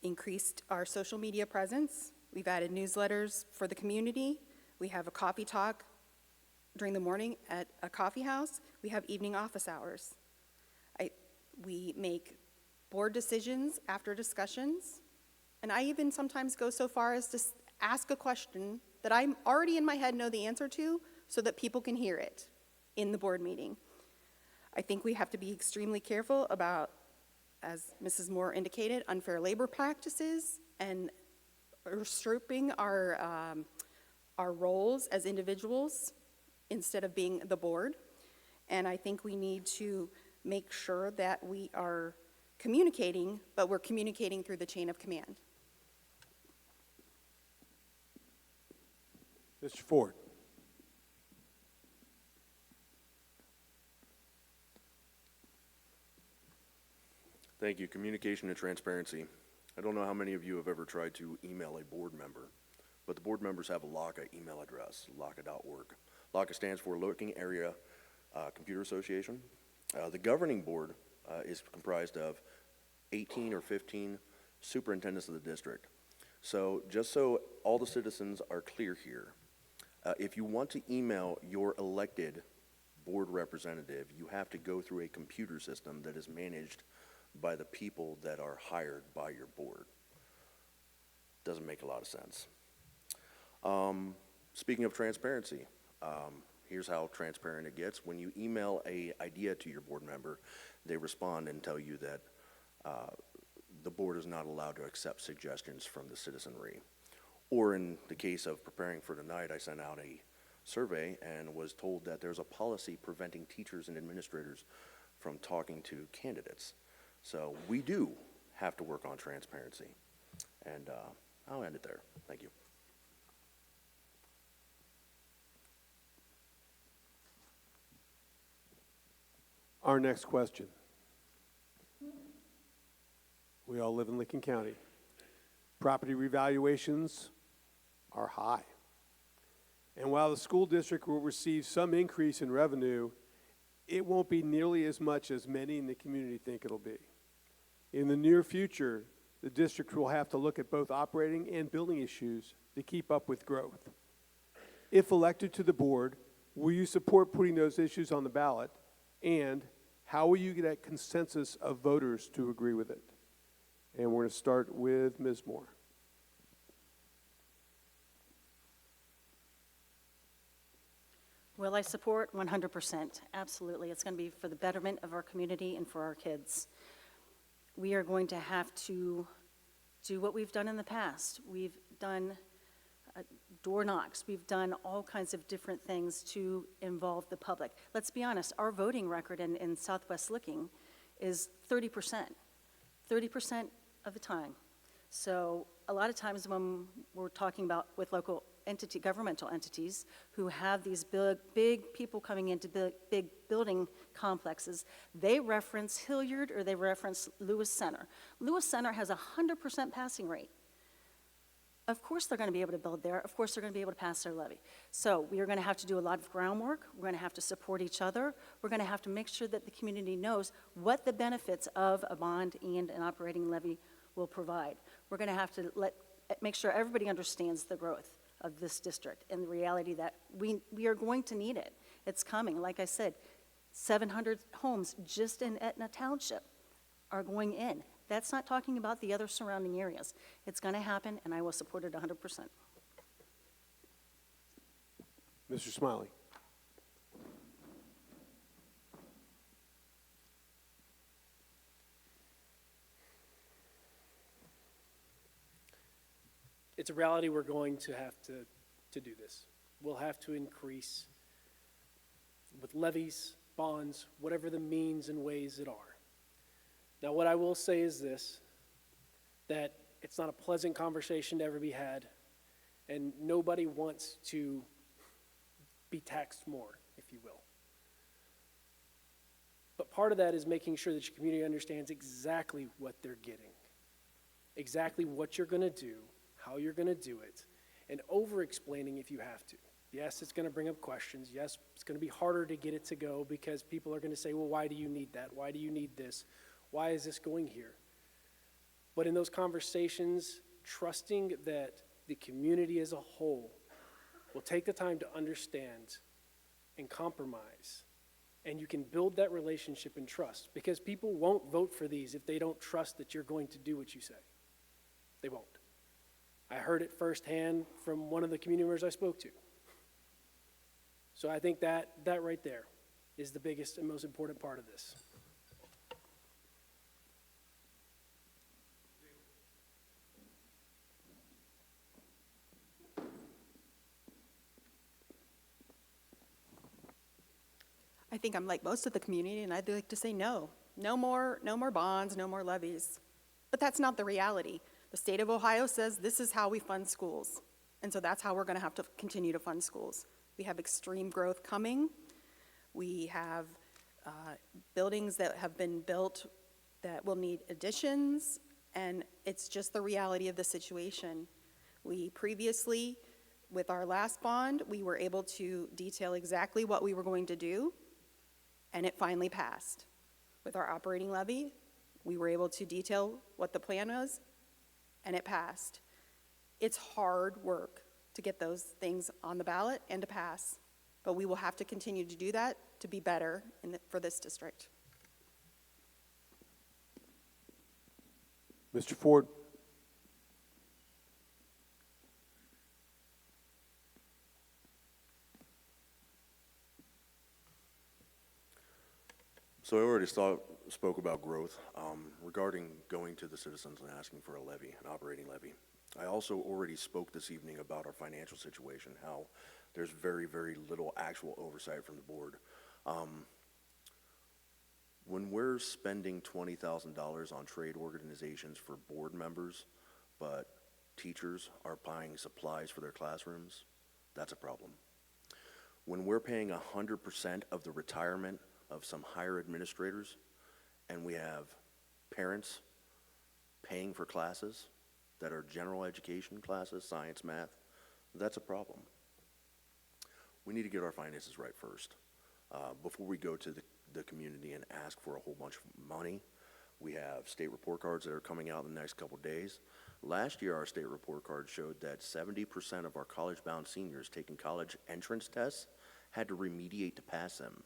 increased our social media presence, we've added newsletters for the community, we have a coffee talk during the morning at a coffee house, we have evening office hours. We make board decisions after discussions, and I even sometimes go so far as to ask a question that I'm already in my head know the answer to, so that people can hear it in the board meeting. I think we have to be extremely careful about, as Mrs. Moore indicated, unfair labor practices and usurping our roles as individuals instead of being the board. And I think we need to make sure that we are communicating, but we're communicating through the chain of command. Mr. Ford. Thank you. Communication and transparency. I don't know how many of you have ever tried to email a board member, but the board members have a LACA email address, LACA.org. LACA stands for Looking Area Computer Association. The governing board is comprised of 18 or 15 superintendents of the district. So just so all the citizens are clear here, if you want to email your elected board representative, you have to go through a computer system that is managed by the people that are hired by your board. Doesn't make a lot of sense. Speaking of transparency, here's how transparent it gets. When you email an idea to your board member, they respond and tell you that the board is not allowed to accept suggestions from the citizenry. Or in the case of preparing for tonight, I sent out a survey and was told that there's a policy preventing teachers and administrators from talking to candidates. So we do have to work on transparency. And I'll end it there. Thank you. Our next question. We all live in Licking County. Property revaluations are high. And while the school district will receive some increase in revenue, it won't be nearly as much as many in the community think it'll be. In the near future, the district will have to look at both operating and building issues to keep up with growth. If elected to the board, will you support putting those issues on the ballot? And how will you get a consensus of voters to agree with it? And we're going to start with Ms. Moore. Will I support 100%? Absolutely. It's going to be for the betterment of our community and for our kids. We are going to have to do what we've done in the past. We've done door knocks. We've done all kinds of different things to involve the public. Let's be honest, our voting record in Southwest Licking is 30% of the time. So a lot of times when we're talking about with local governmental entities who have these big people coming into big building complexes, they reference Hilliard or they reference Lewis Center. Lewis Center has a 100% passing rate. Of course they're going to be able to build there. Of course they're going to be able to pass their levy. So we are going to have to do a lot of groundwork. We're going to have to support each other. We're going to have to make sure that the community knows what the benefits of a bond and an operating levy will provide. We're going to have to make sure everybody understands the growth of this district and the reality that we are going to need it. It's coming. Like I said, 700 homes just in Etna Township are going in. That's not talking about the other surrounding areas. It's going to happen, and I will support it 100%. Mr. Smiley. It's a reality we're going to have to do this. We'll have to increase with levies, bonds, whatever the means and ways it are. Now, what I will say is this, that it's not a pleasant conversation to ever be had, and nobody wants to be taxed more, if you will. But part of that is making sure that your community understands exactly what they're getting, exactly what you're going to do, how you're going to do it, and over-explaining if you have to. Yes, it's going to bring up questions. Yes, it's going to be harder to get it to go because people are going to say, well, why do you need that? Why do you need this? Why is this going here? But in those conversations, trusting that the community as a whole will take the time to understand and compromise, and you can build that relationship and trust, because people won't vote for these if they don't trust that you're going to do what you say. They won't. I heard it firsthand from one of the community members I spoke to. So I think that right there is the biggest and most important part of this. I think I'm like most of the community, and I'd like to say no. No more bonds, no more levies. But that's not the reality. The state of Ohio says this is how we fund schools. And so that's how we're going to have to continue to fund schools. We have extreme growth coming. We have buildings that have been built that will need additions, and it's just the reality of the situation. We previously, with our last bond, we were able to detail exactly what we were going to do, and it finally passed. With our operating levy, we were able to detail what the plan was, and it passed. It's hard work to get those things on the ballot and to pass, but we will have to continue to do that to be better for this district. Mr. Ford? So I already spoke about growth regarding going to the citizens and asking for a levy, an operating levy. I also already spoke this evening about our financial situation, how there's very, very little actual oversight from the board. When we're spending $20,000 on trade organizations for board members, but teachers are buying supplies for their classrooms, that's a problem. When we're paying 100% of the retirement of some higher administrators, and we have parents paying for classes that are general education classes, science, math, that's a problem. We need to get our finances right first. Before we go to the community and ask for a whole bunch of money, we have state report cards that are coming out in the next couple days. Last year, our state report card showed that 70% of our college-bound seniors taking college entrance tests had to remediate to pass them.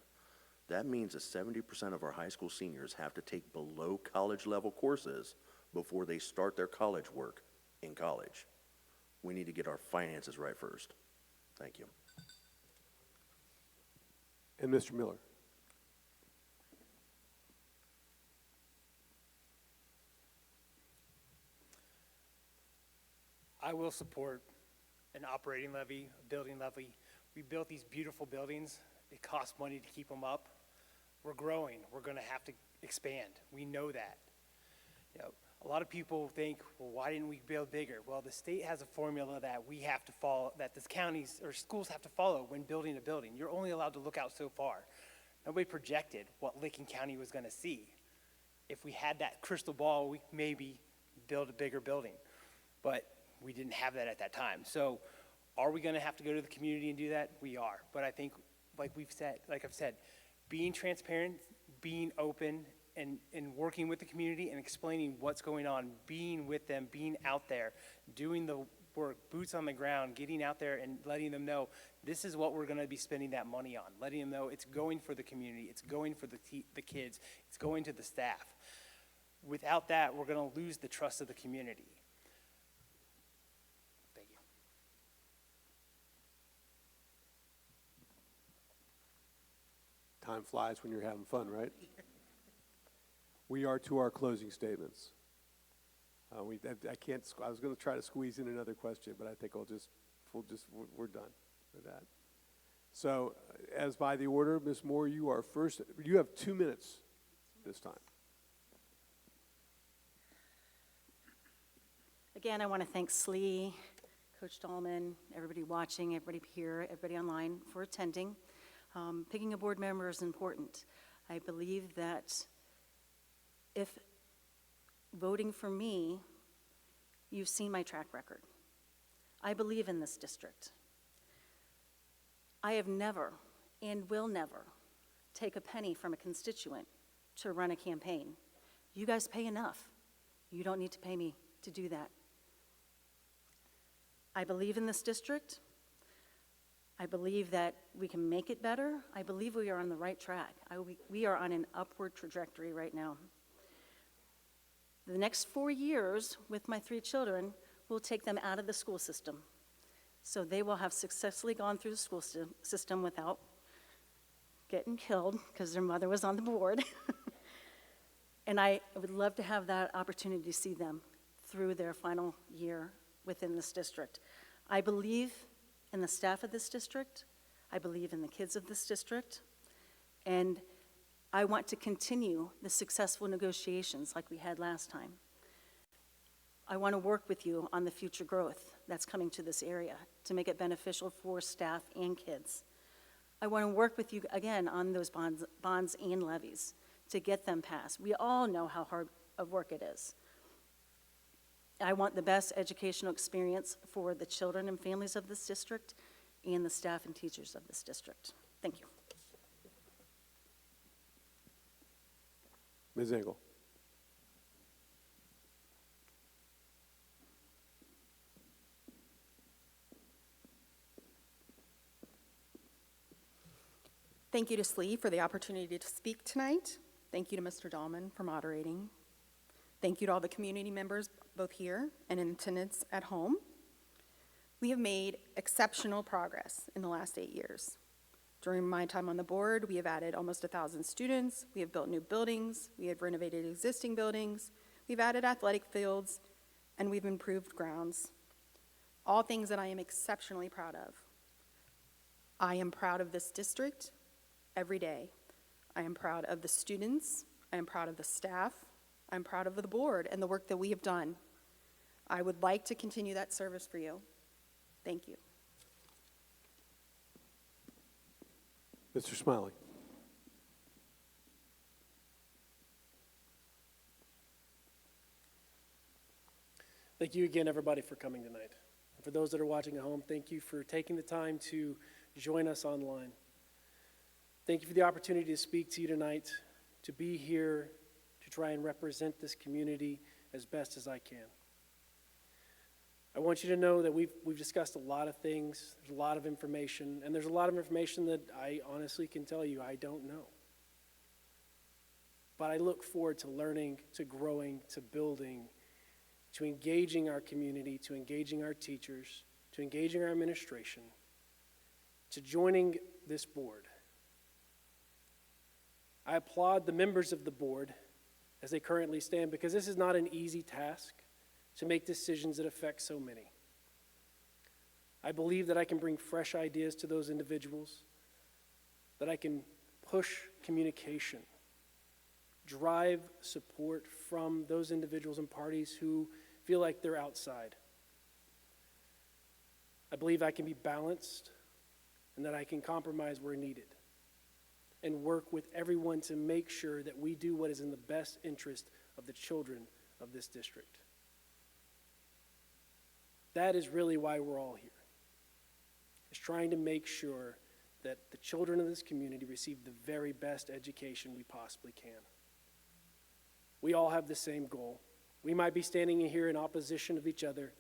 That means that 70% of our high school seniors have to take below college level courses before they start their college work in college. We need to get our finances right first. Thank you. And Mr. Miller? I will support an operating levy, a building levy. We built these beautiful buildings. It costs money to keep them up. We're growing. We're going to have to expand. We know that. You know, a lot of people think, well, why didn't we build bigger? Well, the state has a formula that we have to follow, that the counties or schools have to follow when building a building. You're only allowed to look out so far. Nobody projected what Licking County was going to see. If we had that crystal ball, we maybe build a bigger building. But we didn't have that at that time. So are we going to have to go to the community and do that? We are. But I think, like I've said, being transparent, being open, and working with the community and explaining what's going on, being with them, being out there, doing the work, boots on the ground, getting out there and letting them know this is what we're going to be spending that money on, letting them know it's going for the community, it's going for the kids, it's going to the staff. Without that, we're going to lose the trust of the community. Thank you. Time flies when you're having fun, right? We are to our closing statements. I was going to try to squeeze in another question, but I think we're done with that. So, as by the order, Ms. Moore, you are first. You have 2 minutes this time. Again, I want to thank SWL, Coach Dahlman, everybody watching, everybody here, everybody online for attending. Picking a board member is important. I believe that if voting for me, you've seen my track record. I believe in this district. I have never and will never take a penny from a constituent to run a campaign. You guys pay enough. You don't need to pay me to do that. I believe in this district. I believe that we can make it better. I believe we are on the right track. We are on an upward trajectory right now. The next 4 years with my 3 children will take them out of the school system. So they will have successfully gone through the school system without getting killed because their mother was on the board. And I would love to have that opportunity to see them through their final year within this district. I believe in the staff of this district. I believe in the kids of this district. And I want to continue the successful negotiations like we had last time. I want to work with you on the future growth that's coming to this area to make it beneficial for staff and kids. I want to work with you again on those bonds and levies to get them passed. We all know how hard of work it is. I want the best educational experience for the children and families of this district and the staff and teachers of this district. Thank you. Ms. Engel. Thank you to SLE for the opportunity to speak tonight. Thank you to Mr. Dahlman for moderating. Thank you to all the community members, both here and in attendance at home. We have made exceptional progress in the last 8 years. During my time on the board, we have added almost 1,000 students, we have built new buildings, we have renovated existing buildings, we've added athletic fields, and we've improved grounds. All things that I am exceptionally proud of. I am proud of this district every day. I am proud of the students, I am proud of the staff, I'm proud of the board and the work that we have done. I would like to continue that service for you. Thank you. Mr. Smiley. Thank you again, everybody, for coming tonight. And for those that are watching at home, thank you for taking the time to join us online. Thank you for the opportunity to speak to you tonight, to be here, to try and represent this community as best as I can. I want you to know that we've discussed a lot of things, there's a lot of information, and there's a lot of information that I honestly can tell you I don't know. But I look forward to learning, to growing, to building, to engaging our community, to engaging our teachers, to engaging our administration, to joining this board. I applaud the members of the board as they currently stand, because this is not an easy task to make decisions that affect so many. I believe that I can bring fresh ideas to those individuals, that I can push communication, drive support from those individuals and parties who feel like they're outside. I believe I can be balanced and that I can compromise where needed and work with everyone to make sure that we do what is in the best interest of the children of this district. That is really why we're all here, is trying to make sure that the children of this community receive the very best education we possibly can. We all have the same goal. We might be standing here in opposition of each other,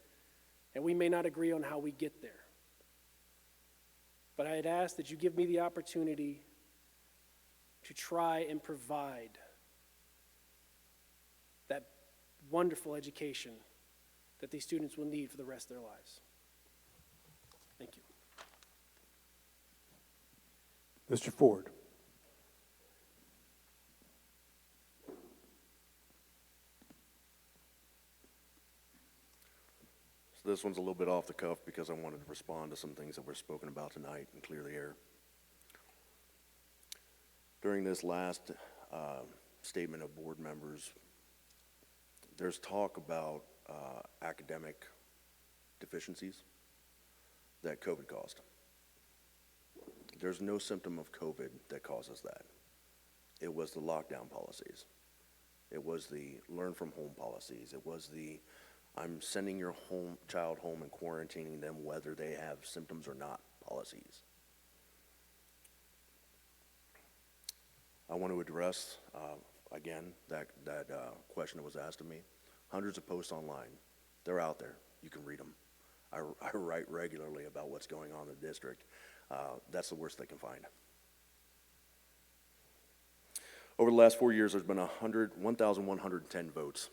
and we may not agree on how we get there. But I'd ask that you give me the opportunity to try and provide that wonderful education that these students will need for the rest of their lives. Thank you. Mr. Ford. So this one's a little bit off the cuff because I wanted to respond to some things that were spoken about tonight and clear the air. During this last statement of board members, there's talk about academic deficiencies that COVID caused. There's no symptom of COVID that causes that. It was the lockdown policies. It was the learn from home policies. It was the I'm sending your child home and quarantining them whether they have symptoms or not policies. I want to address, again, that question that was asked of me. Hundreds of posts online. They're out there. You can read them. I write regularly about what's going on in the district. That's the worst they can find. Over the last 4 years, there's been 1,110 votes.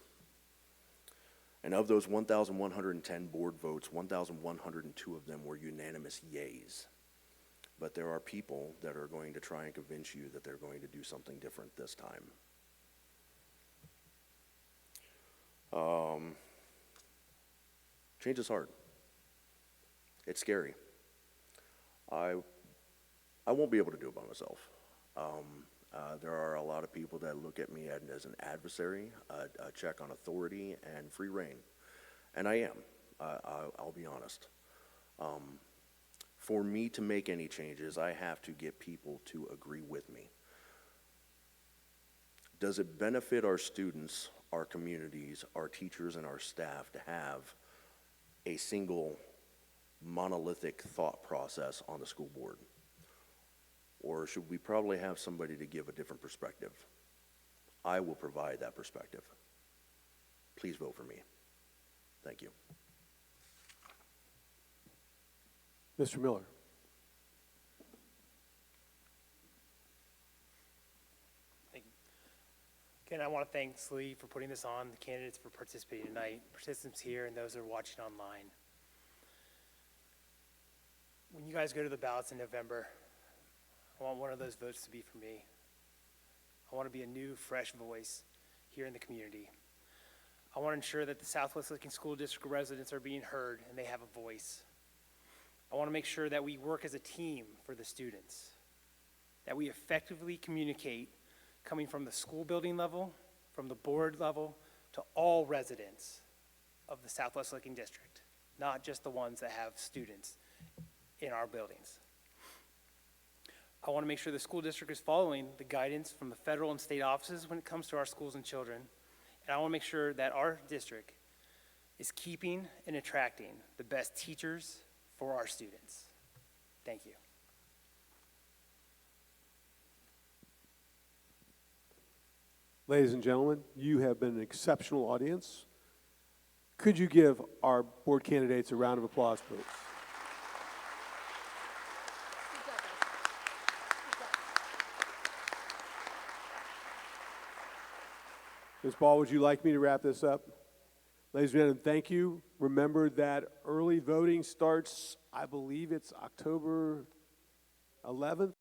And of those 1,110 board votes, 1,102 of them were unanimous yays. But there are people that are going to try and convince you that they're going to do something different this time. Change is hard. It's scary. I won't be able to do it by myself. There are a lot of people that look at me as an adversary, a check on authority, and free reign. And I am. I'll be honest. For me to make any changes, I have to get people to agree with me. Does it benefit our students, our communities, our teachers, and our staff to have a single monolithic thought process on the school board? Or should we probably have somebody to give a different perspective? I will provide that perspective. Please vote for me. Thank you. Mr. Miller. Thank you. Again, I want to thank SWL for putting this on, the candidates for participating tonight, participants here, and those that are watching online. When you guys go to the ballots in November, I want one of those votes to be for me. I want to be a new, fresh voice here in the community. I want to ensure that the Southwest Licking School District residents are being heard and they have a voice. I want to make sure that we work as a team for the students, that we effectively communicate coming from the school building level, from the board level, to all residents of the Southwest Licking District, not just the ones that have students in our buildings. I want to make sure the school district is following the guidance from the federal and state offices when it comes to our schools and children. And I want to make sure that our district is keeping and attracting the best teachers for our students. Thank you. Ladies and gentlemen, you have been an exceptional audience. Could you give our board candidates a round of applause, please? Ms. Ball, would you like me to wrap this up? Ladies and gentlemen, thank you. Remember that early voting starts, I believe it's October 11th.